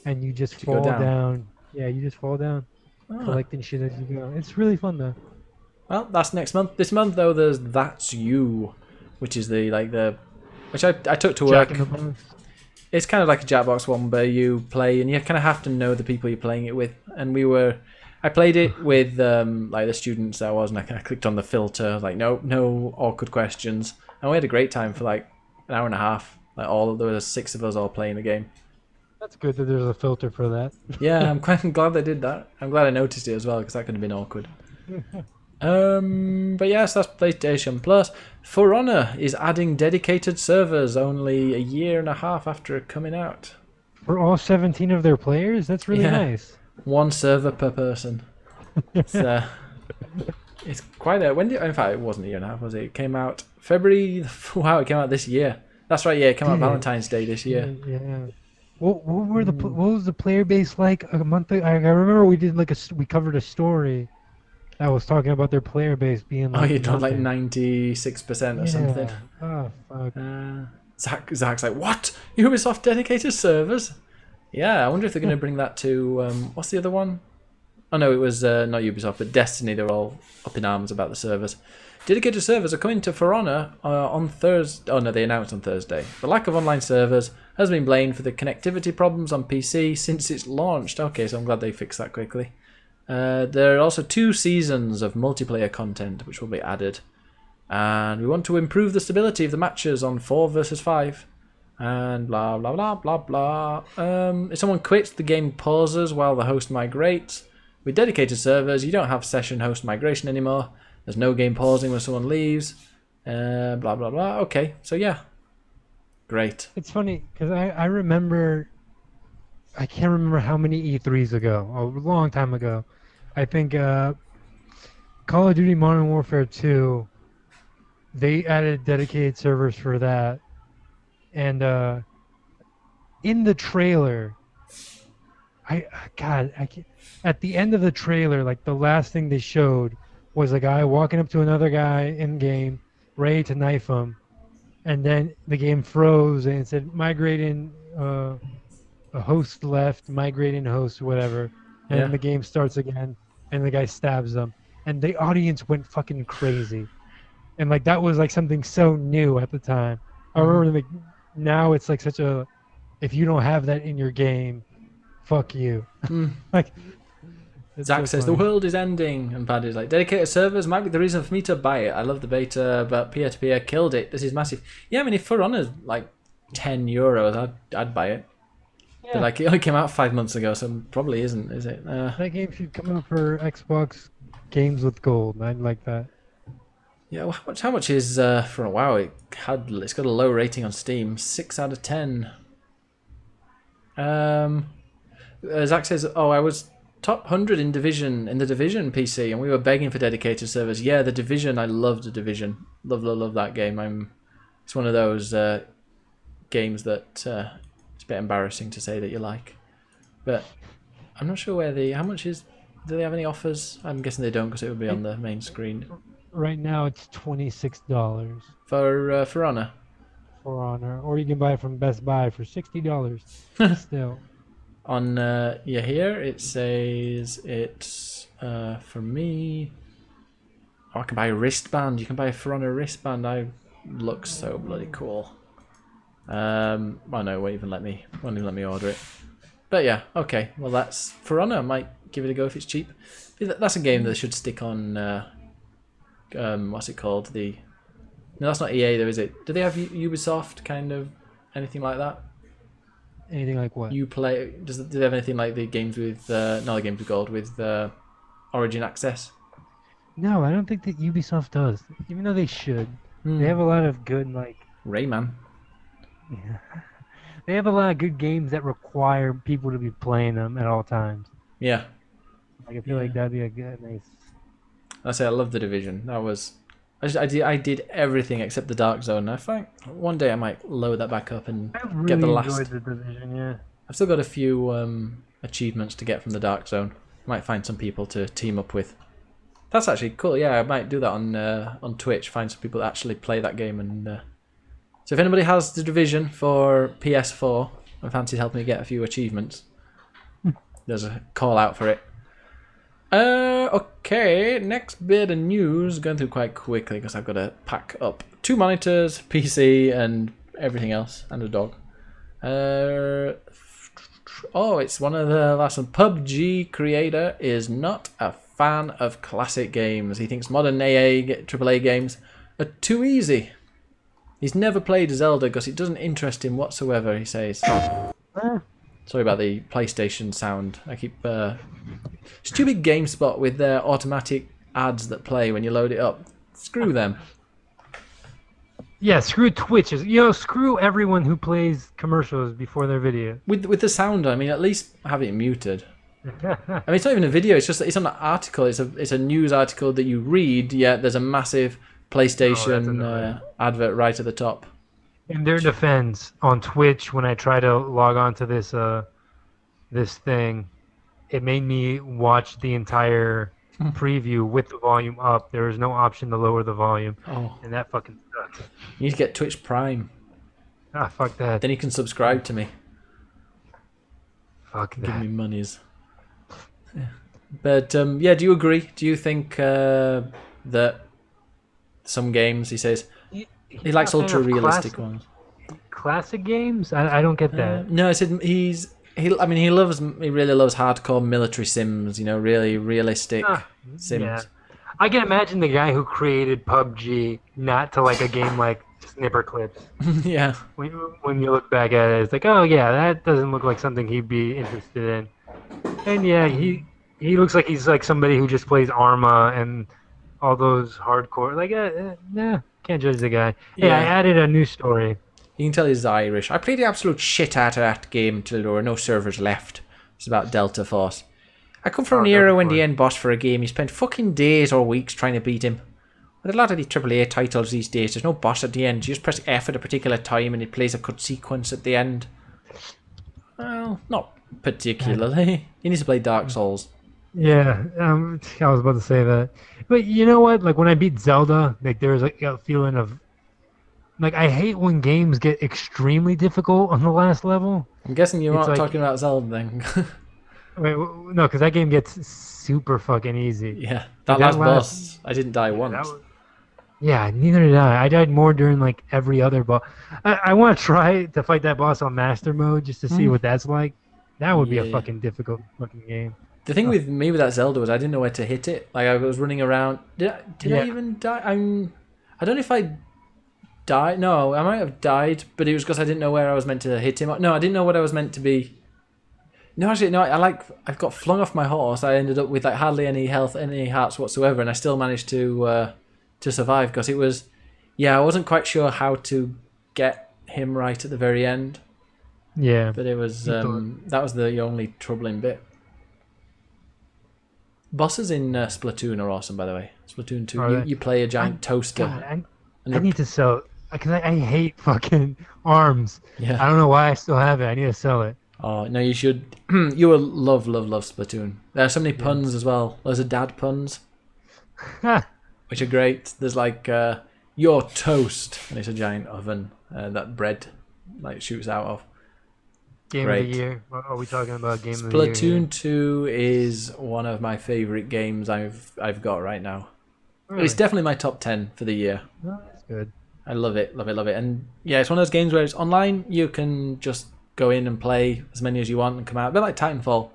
and you just fall down. Yeah, you just fall down, collecting shit as you go. It's really fun though. Well, that's next month. This month though, there's That's You, which is which I took to work. Jack in the Box. It's kind of like a Jackbox one where you play and you kind of have to know the people you're playing it with. And I played it with like the students that I was, and I kind of clicked on the filter, like no awkward questions, and we had a great time for like an hour and a half. Like there was 6 of us all playing the game. That's good that there's a filter for that. Yeah, I'm glad they did that. I'm glad I noticed it as well because that could have been awkward. But yes, that's PlayStation Plus. For Honor is adding dedicated servers only a year and a half after it coming out. For all 17 of their players, that's really nice. 1 server per person. It's quite a... in fact, it wasn't a year and a half, was it? It came out February... Wow, it came out this year. That's right, yeah, it came out Valentine's Day this year. Yeah. What was the player base like a month ago? I remember we did we covered a story that was talking about their player base being like... Oh, you done like 96% or something. Oh, fuck. Zach's like, what? Ubisoft dedicated servers? Yeah, I wonder if they're going to bring that to... what's the other one? Oh no, it was not Ubisoft, but Destiny. They're all up in arms about the servers. Dedicated servers are coming to For Honor on Thursday. Oh no, they announced on Thursday. The lack of online servers has been blamed for the connectivity problems on PC since it's launched. Okay, so I'm glad they fixed that quickly. There are also 2 seasons of multiplayer content which will be added. And we want to improve the stability of the matches on 4 versus 5. And blah blah blah blah blah. If someone quits, the game pauses while the host migrates. With dedicated servers, you don't have session host migration anymore. There's no game pausing when someone leaves. Blah, blah, blah. Okay, so yeah. Great. It's funny because I remember, I can't remember how many E3s ago, a long time ago. I think Call of Duty Modern Warfare 2, they added dedicated servers for that. And in the trailer, I can't, at the end of the trailer, like the last thing they showed was a guy walking up to another guy in game, ready to knife him. And then the game froze and it said migrating a host left, migrating host, whatever. And Yeah. then the game starts again and the guy stabs them. And the audience went fucking crazy. And like that was like something so new at the time. I remember like now it's like such a, if you don't have that in your game, fuck you. Like it's Zach so says the funny. world is ending, and Paddy's like, dedicated servers might be the reason for me to buy it. I love the beta, but peer-to-peer killed it. This is massive. Yeah, I mean, if For Honor's like €10, I'd buy it. Yeah. But like, it only came out 5 months ago, so probably isn't, is it? That game should come out for Xbox Games with Gold. I'd like that. Yeah, well, how much is for a WoW? It's got a low rating on Steam, 6 out of 10. Zach says, "Oh, I was top 100 in the Division PC, and we were begging for dedicated servers." Yeah, the Division. I love the Division. Love that game. It's one of those games that it's a bit embarrassing to say that you like, but I'm not sure how much is. Do they have any offers? I'm guessing they don't because it would be on the main screen. Right now it's $26 For Honor. for Honor, or you can buy it from Best Buy for $60. Still, On here it says it's for me. Oh, I can buy a wristband. You can buy a For Honor wristband. Looks so bloody cool. Oh no, won't even let me order it. But yeah, okay. Well, that's For Honor. I might give it a go if it's cheap. That's a game that should stick on. What's it called? No, that's not EA though, is it? Do they have Ubisoft kind of anything like that? anything like what? Do they have anything like the games with not the games with gold with Origin Access? No, I don't think that Ubisoft does. Even though they should, Hmm. they have a lot of good Rayman. They have a lot of good games that require people to be playing them at all times. Yeah, Like I feel like that'd be a good, nice. I say I love the Division. I did everything except the Dark Zone. I think one day I might load that back up and I really get the last. enjoyed the Division. Yeah. I've still got a few achievements to get from the Dark Zone. Might find some people to team up with. That's actually cool. Yeah, I might do that on Twitch. Find some people that actually play that game. And so if anybody has the Division for PS4 and fancies helping me get a few achievements, there's a call out for it. Okay, next bit of news. Going through quite quickly because I've got to pack up 2 monitors, PC, and everything else, and a dog. It's one of the last one. PUBG creator is not a fan of classic games. He thinks modern AAA games are too easy. He's never played Zelda because it doesn't interest him whatsoever, he says. Sorry about the PlayStation sound. I keep... Stupid GameSpot with their automatic ads that play when you load it up. Screw them. Yeah, screw Twitch. Screw everyone who plays commercials before their video. With the sound, I mean, at least have it muted. I mean, it's not even a video. It's just it's an article. It's a news article that you read. Yet there's a massive PlayStation annoying. advert right at the top. In their defense, on Twitch, when I try to log on to this thing, it made me watch the entire preview with the volume up. There was no option to lower the volume, Oh, and that fucking sucks. you need to get Twitch Prime. Ah, fuck that. Then you can subscribe to me. Fuck Give that. me monies. Yeah. But yeah, do you agree? Do you think that some games, he says, he likes not a fan ultra of realistic ones? Classic games? I don't get that. No, I said he really loves hardcore military sims. Really realistic sims. Yeah. I can imagine the guy who created PUBG not to like a game like Snipper Clips. Yeah. When you look back at it, it's like, oh yeah, that doesn't look like something he'd be interested in. And yeah, he looks like he's like somebody who just plays Arma and all those hardcore. Like, nah, can't judge the guy. Hey, I Yeah. added a new story. You can tell he's Irish. I played the absolute shit out of that game until there were no servers left. It's about Delta Force. I come from an era Delta when the Force. end boss for a game, you spent fucking days or weeks trying to beat him. With a lot of the AAA titles these days, there's no boss at the end. You just press F at a particular time and it plays a cut sequence at the end. Well, not particularly. You need to play Dark Souls. Yeah, I was about to say that. But you know what? Like when I beat Zelda, like there was like a feeling of like I hate when games get extremely difficult on the last level. I'm guessing you It's aren't like- talking about Zelda then. Wait, no, because that game gets super fucking easy. Yeah, that That last last- boss, I didn't die That once. was- Yeah, neither did I. I died more during like every other boss. I want to try to fight that boss on Master Mode just to see what that's like. That would be a Yeah. fucking difficult fucking game. The thing with me with that Zelda was I didn't know where to hit it. Like I was running around. Did I Yeah. even die? I don't know if I died. No, I might have died, but it was because I didn't know where I was meant to hit him. No, I didn't know what I was meant to be. No, actually, no. I got flung off my horse. I ended up with like hardly any health, any hearts whatsoever, and I still managed to survive because it was. Yeah, I wasn't quite sure how to get him right at the very end, Yeah. but it was You thought- that was the only troubling bit. Bosses in Splatoon are awesome, by the way. Splatoon 2, Are they? you play a giant toaster. God, and I they're- need to sell because I hate fucking arms. Yeah. I don't know why I still have it. I need to sell it. Oh no, you should. You will love Splatoon. There are so many puns as well. There's a dad puns, which are great. There's like your toast, and it's a giant oven that bread like shoots out of. Game Great. of the year. What are we talking about? Game of the year. Splatoon 2 is one of my favorite games I've got right now. Really? It's definitely my top 10 for the year. Oh, that's good. I love it, love it, love it. And yeah, it's one of those games where it's online. You can just go in and play as many as you want and come out. A bit like Titanfall,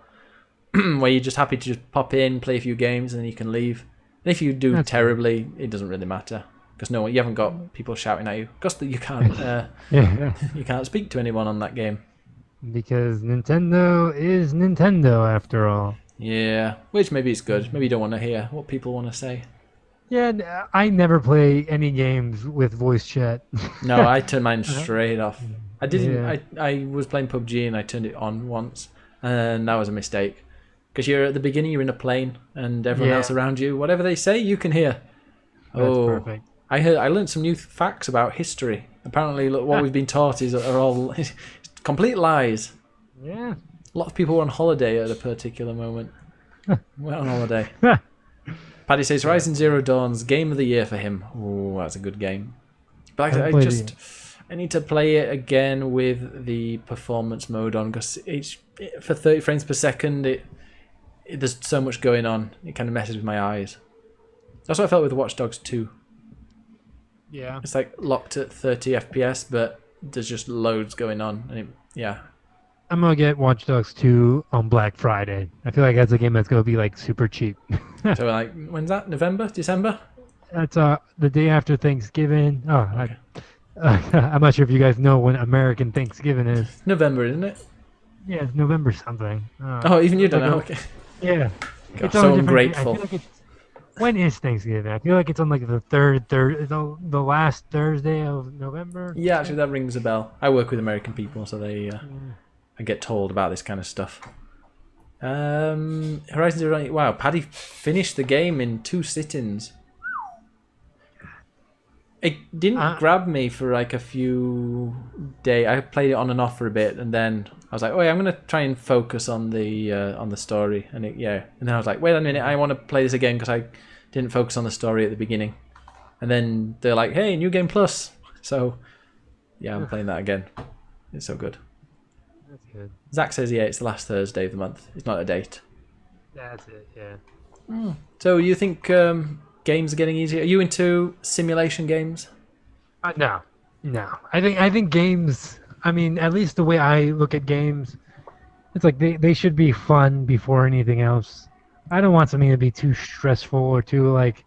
where you're just happy to just pop in, play a few games, and then you can leave. And if you do That's terribly, it doesn't really matter because you haven't got people shouting at you. Because you can't, Yeah. you can't speak to anyone on that game. Because Nintendo is Nintendo after all. Yeah, which maybe it's good. Maybe you don't want to hear what people want to say. Yeah, I never play any games with voice chat. No, I turned mine straight off. I didn't. Yeah. I was playing PUBG and I turned it on once, and that was a mistake. Because you're at the beginning, you're in a plane, and everyone Yeah. else around you, whatever they say, you can hear. That's perfect. I learned some new facts about history. Apparently, look, what we've been taught are all complete lies. Yeah. A lot of people were on holiday at a particular moment. Went on holiday. Paddy says Horizon Zero Dawn's game of the year for him. Oh, that's a good game. But Haven't I played just I need to play it again with the performance mode on because for 30 frames per second there's so much going on. It kind of messes with my eyes. That's what I felt with Watch Dogs 2. Yeah. It's like locked at 30 FPS, but there's just loads going on, and yeah. I'm gonna get Watch Dogs 2 on Black Friday. I feel like that's a game that's gonna be like super cheap. So like, when's that? November, December? That's the day after Thanksgiving. Oh, Okay. I'm not sure if you guys know when American Thanksgiving is. November, isn't it? Yeah, it's November something. Oh, even you don't like know. a- Okay. Yeah. God, It's so on a different day. ungrateful. I feel like it's, when is Thanksgiving? I feel like it's on like the last Thursday of November. Yeah, actually, that rings a bell. I work with American people, so I get told about this kind of stuff. Horizon Zero Dawn. Wow, Paddy finished the game in 2 sit-ins. It didn't grab me for like a few days. I played it on and off for a bit, and then I was like, "Oh yeah, I'm gonna try and focus on the story." And and then I was like, "Wait a minute, I want to play this again because I didn't focus on the story at the beginning." And then they're like, "Hey, new game plus!" So yeah, I'm playing that again. It's so good. That's good. Zach says, "Yeah, it's the last Thursday of the month. It's not a date." That's it. Yeah. So you think games are getting easier? Are you into simulation games? No. I think games. I mean, at least the way I look at games, it's like they should be fun before anything else. I don't want something to be too stressful or too like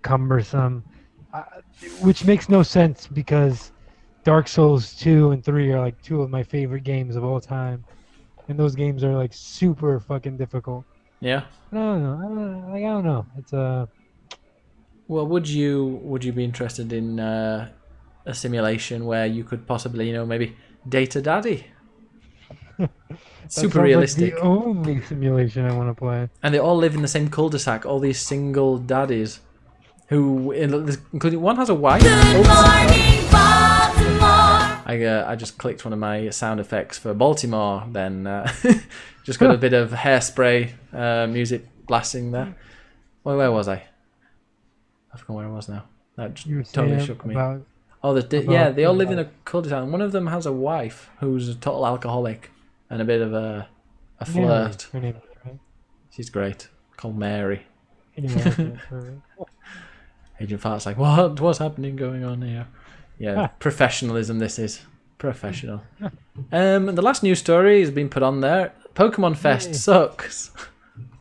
cumbersome, which makes no sense because Dark Souls 2 and 3 are like 2 of my favorite games of all time, and those games are like super fucking difficult. Yeah. I don't know. I don't know. It's Well, would you be interested in a simulation where you could possibly, maybe date a daddy? that Super sounds like realistic. the only simulation I want to play. And they all live in the same cul-de-sac. All these single daddies, who, including one has a wife. I just clicked one of my sound effects for Baltimore. Then just got a bit of hairspray music blasting there. Well, where was I? I forgot where I was now. That just You were totally saying shook me. about Oh, they about all the- live in a cul-de-sac. And one of them has a wife who's a total alcoholic and a bit of a Mary, flirt. her name is, right? She's great. Called Mary. Anyway, okay, alright. Agent Fart's like, what's happening going on here? Yeah, professionalism this is. Professional. The last news story has been put on there. Pokemon Fest Yay. sucks.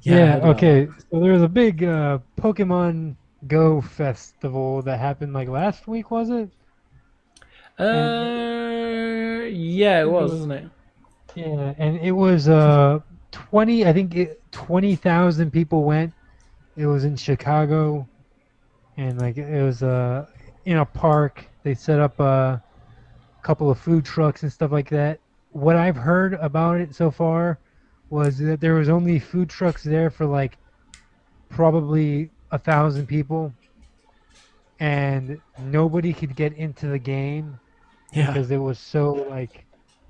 Yeah, I know. okay. So there was a big Pokemon Go festival that happened like last week, was it? Yeah, it was, wasn't it? Yeah, and it was 20,000 people went. It was in Chicago, and like it was in a park. They set up a couple of food trucks and stuff like that. What I've heard about it so far was that there was only food trucks there for like probably 1,000 people, and nobody could get into the game Yeah. because it was so like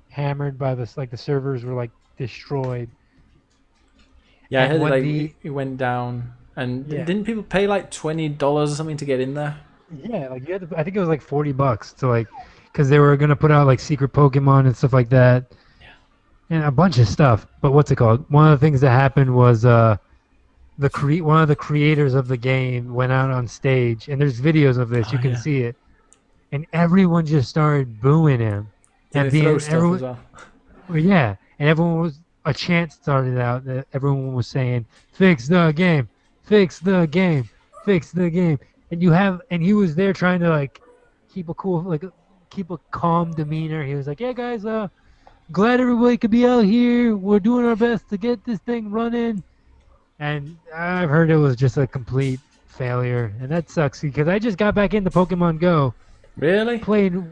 hammered by this, like the servers were like destroyed. Yeah, I And heard what it went down. And Yeah. didn't people pay like $20 or something to get in there? Yeah, like you had to, I think it was like $40 to like, because they were gonna put out like secret Pokemon and stuff like that, and a bunch of stuff. But what's it called? One of the things that happened was one of the creators of the game went out on stage, and there's videos of this. Oh, You can yeah. see it, and everyone just started booing him. Did At they the throw end, stuff everyone, as well? well, yeah, and everyone was a chant started out that everyone was saying, "Fix the game, fix the game, fix the game." And he was there trying to like keep a calm demeanor. He was like, "Yeah, guys, glad everybody could be out here. We're doing our best to get this thing running." And I've heard it was just a complete failure, and that sucks because I just got back into Pokemon Go. Really? Played way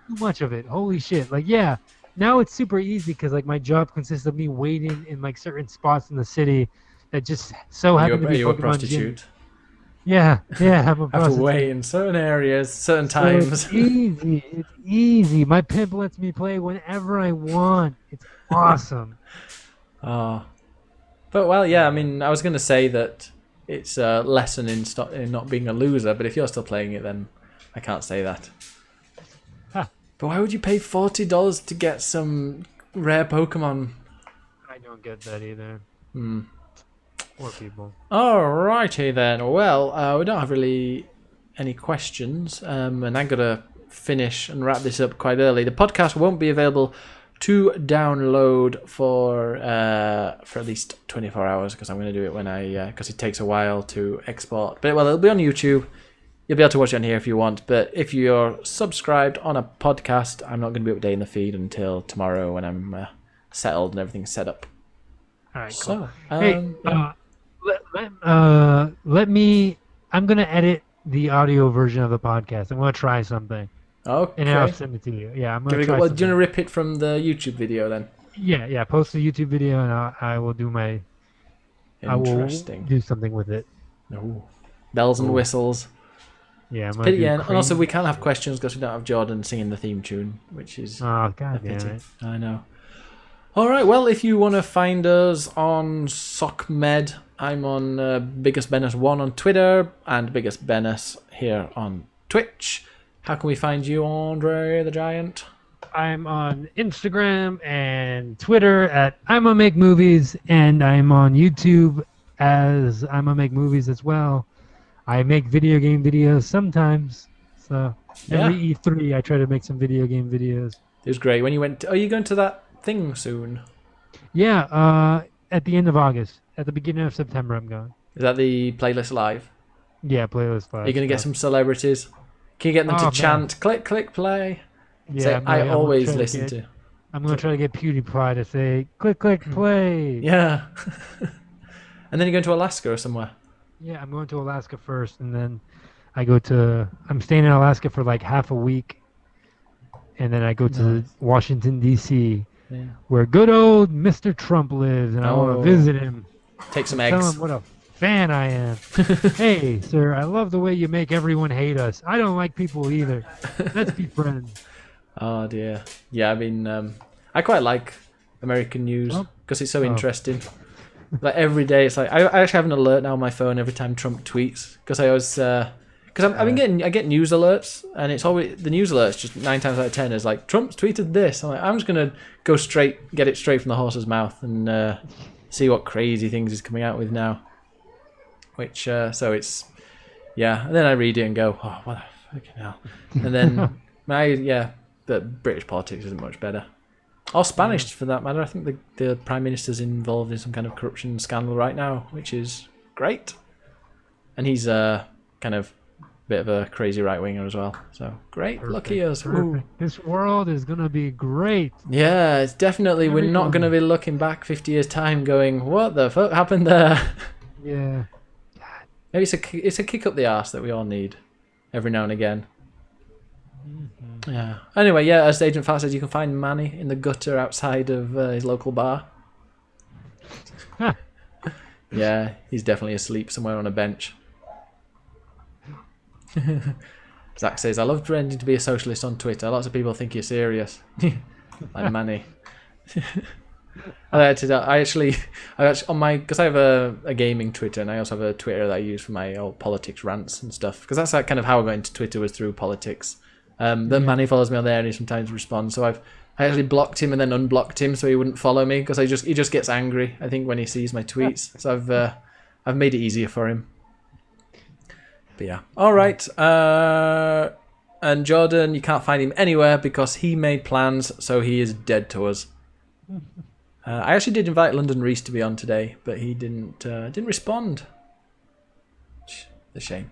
too much of it. Holy shit! Like, yeah, now it's super easy because like my job consists of me waiting in like certain spots in the city that just so happen to be You were a Pokemon prostitute. Gym. Yeah, I'm a Have to prostitute. wait in certain areas, certain So times. it's easy. It's easy. My pimp lets me play whenever I want. It's awesome. Oh. But, well, yeah, I mean, I was going to say that it's a lesson in not being a loser, but if you're still playing it, then I can't say that. Huh. But why would you pay $40 to get some rare Pokemon? I don't get that either. Hmm. Poor people. Alrighty then. Well, we don't have really any questions, and I'm gonna finish and wrap this up quite early. The podcast won't be available to download for at least 24 hours because I'm gonna do it when because it takes a while to export. But it'll be on YouTube. You'll be able to watch it on here if you want. But if you're subscribed on a podcast, I'm not going to be updating the feed until tomorrow when I'm settled and everything's set up. All right, cool. So, Hey, yeah. let me. I'm gonna edit the audio version of the podcast. I'm gonna try something, and then I'll Okay. send it to you. Yeah, I'm Give gonna it a try go. Well, do you something. want to rip it from the YouTube video then? Yeah. Post a YouTube video, and I will do my. I will Interesting. do something with it. No. Bells and Oh. whistles. Yeah, I'm gonna Pity, do yeah. And also, crazy- we can't have questions because we don't have Jordan singing the theme tune, which is Oh a god damn pity. it! I know. All right. Well, if you want to find us on SockMed, I'm on Biggest Bennis 1 on Twitter and Biggest Bennis here on Twitch. How can we find you, Andre the Giant? I'm on Instagram and Twitter at I'ma Make Movies, and I'm on YouTube as I'ma Make Movies as well. I make video game videos sometimes, so every E3 I try to make some video game videos. It was great when you went. Are you going to that thing soon? Yeah, at the end of August, at the beginning of September, I'm going. Is that the playlist live? Yeah, playlist live. Are you going to get some celebrities? Can you get them Oh, to man. chant, click, click, play? Yeah, Say, I'm I gonna always try to listen get- to. I'm gonna try to get PewDiePie to say click, click, play. Yeah. And then you go to Alaska or somewhere. Yeah, I'm going to Alaska first, and then I'm staying in Alaska for like half a week, and then I go to Washington, D.C., Yeah. where good old Mr. Trump lives, and I want Oh. to visit him. Take some Tell eggs. him what a fan I am. Hey, sir, I love the way you make everyone hate us. I don't like people either. Let's be friends. Oh dear. Yeah, I mean, I quite like American news Oh. because it's so Oh. interesting. Like every day, it's like I actually have an alert now on my phone every time Trump tweets because I always because I get news alerts and it's always the news alerts just 9 times out of 10 is like Trump's tweeted this. I'm just gonna go get it straight from the horse's mouth and see what crazy things he's coming out with now. Which so it's and then I read it and go, oh what the fucking hell, and then but British politics isn't much better. Or Spanish, for that matter. I think the Prime Minister's involved in some kind of corruption scandal right now, which is great. And he's kind of a bit of a crazy right-winger as well. So, great. Lucky us. Ooh. Perfect. This world is going to be great. Yeah, it's definitely... We're not going to be looking back 50 years' time going, what the fuck happened there? Yeah. Maybe it's a kick up the arse that we all need every now and again. Yeah. Anyway, as Agent Fat says, you can find Manny in the gutter outside of his local bar. Yeah, he's definitely asleep somewhere on a bench. Zach says, I love pretending to be a socialist on Twitter. Lots of people think you're serious. Like Manny. I actually on my, because I have a gaming Twitter and I also have a Twitter that I use for my old politics rants and stuff, because that's like kind of how I got into Twitter, was through politics. Then Manny follows me on there and he sometimes responds, so I actually blocked him and then unblocked him so he wouldn't follow me, because he just gets angry, I think, when he sees my tweets. So I've made it easier for him. But yeah, all right. And Jordan, you can't find him anywhere because he made plans, so he is dead to us. I actually did invite London Reese to be on today, but he didn't respond. A shame.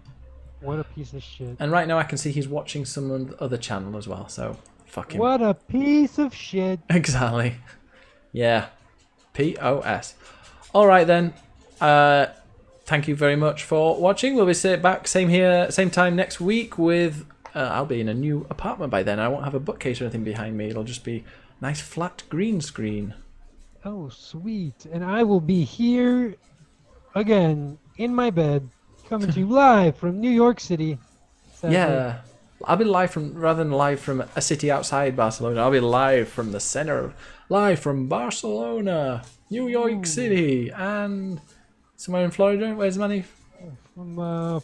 What a piece of shit. And right now I can see he's watching some other channel as well, so fuck him. What a piece of shit. Exactly. Yeah. POS. Alright then. Thank you very much for watching. We'll be back same time next week with... I'll be in a new apartment by then. I won't have a bookcase or anything behind me. It'll just be a nice flat green screen. Oh, sweet. And I will be here again in my bed, coming to you live from New York City. Sadly. Yeah. I'll be rather than live from a city outside Barcelona, I'll be live from the center, live from Barcelona, New York City, and somewhere in Florida. Where's Manny? From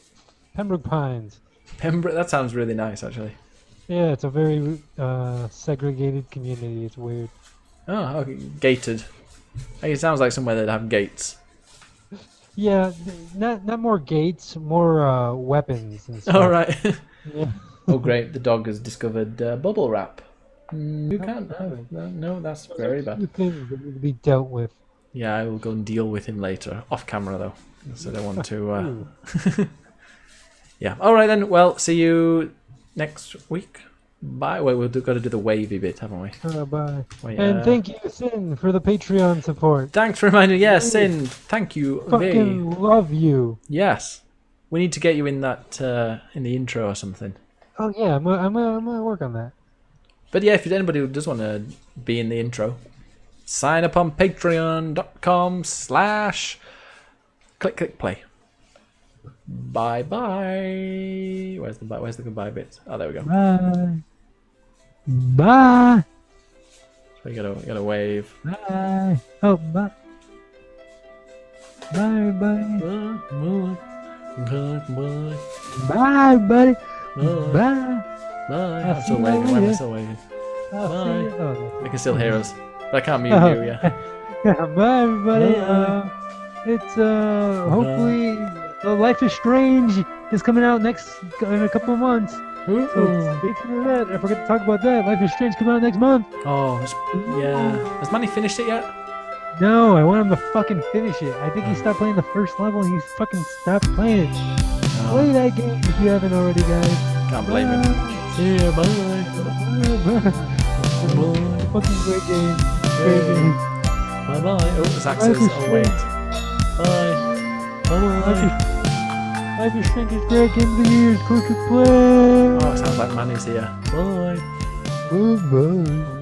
Pembroke Pines. Pembroke. That sounds really nice, actually. Yeah, it's a very segregated community. It's weird. Oh, okay. Gated. It sounds like somewhere that have gates. Yeah, not more gates, more weapons and stuff. All right. Yeah. Oh, great. The dog has discovered bubble wrap. You can't have. No, that's very bad. The things that need to be dealt with. Yeah, I will go and deal with him later. Off camera, though. So I don't want to... Yeah. All right, then. Well, see you next week. Bye. Wait, we've got to do the wavy bit, haven't we? Bye. Wait, And thank you, Sin, for the Patreon support. Thanks for reminding. Yes, Sin. Thank you. Fucking love you. Yes. We need to get you in that in the intro or something. Oh yeah, I'm gonna work on that. But yeah, if anybody who does want to be in the intro, sign up on patreon.com/click-click-play. Bye bye. Where's the goodbye bit? Oh, there we go. Bye. Bye. So you gotta wave. Bye. Oh, bye. Bye, everybody. Bye, buddy. Bye. Bye. I'll I'm see still you waving. Why am I later. still waving? I'll see you. Oh, They can still hear us. But I can't mute Oh. you, yeah. yeah. Bye, everybody. Bye. It's hopefully Life is Strange is coming out in a couple of months. So stay tuned to that. I forgot to talk about that. Life is Strange coming out next month. Oh, yeah. Has Manny finished it yet? No, I want him to fucking finish it. I think he stopped playing the first level and he's fucking stopped playing it. Play that game if you haven't already, guys. Can't blame him. See ya, bye. Fucking great game. Great game. Bye bye. Oh, Zach says, oh wait. Bye. Life is Strange is great. Game of the year is Crooked Play. Oh, it sounds like Manny's here. Bye. Goodbye.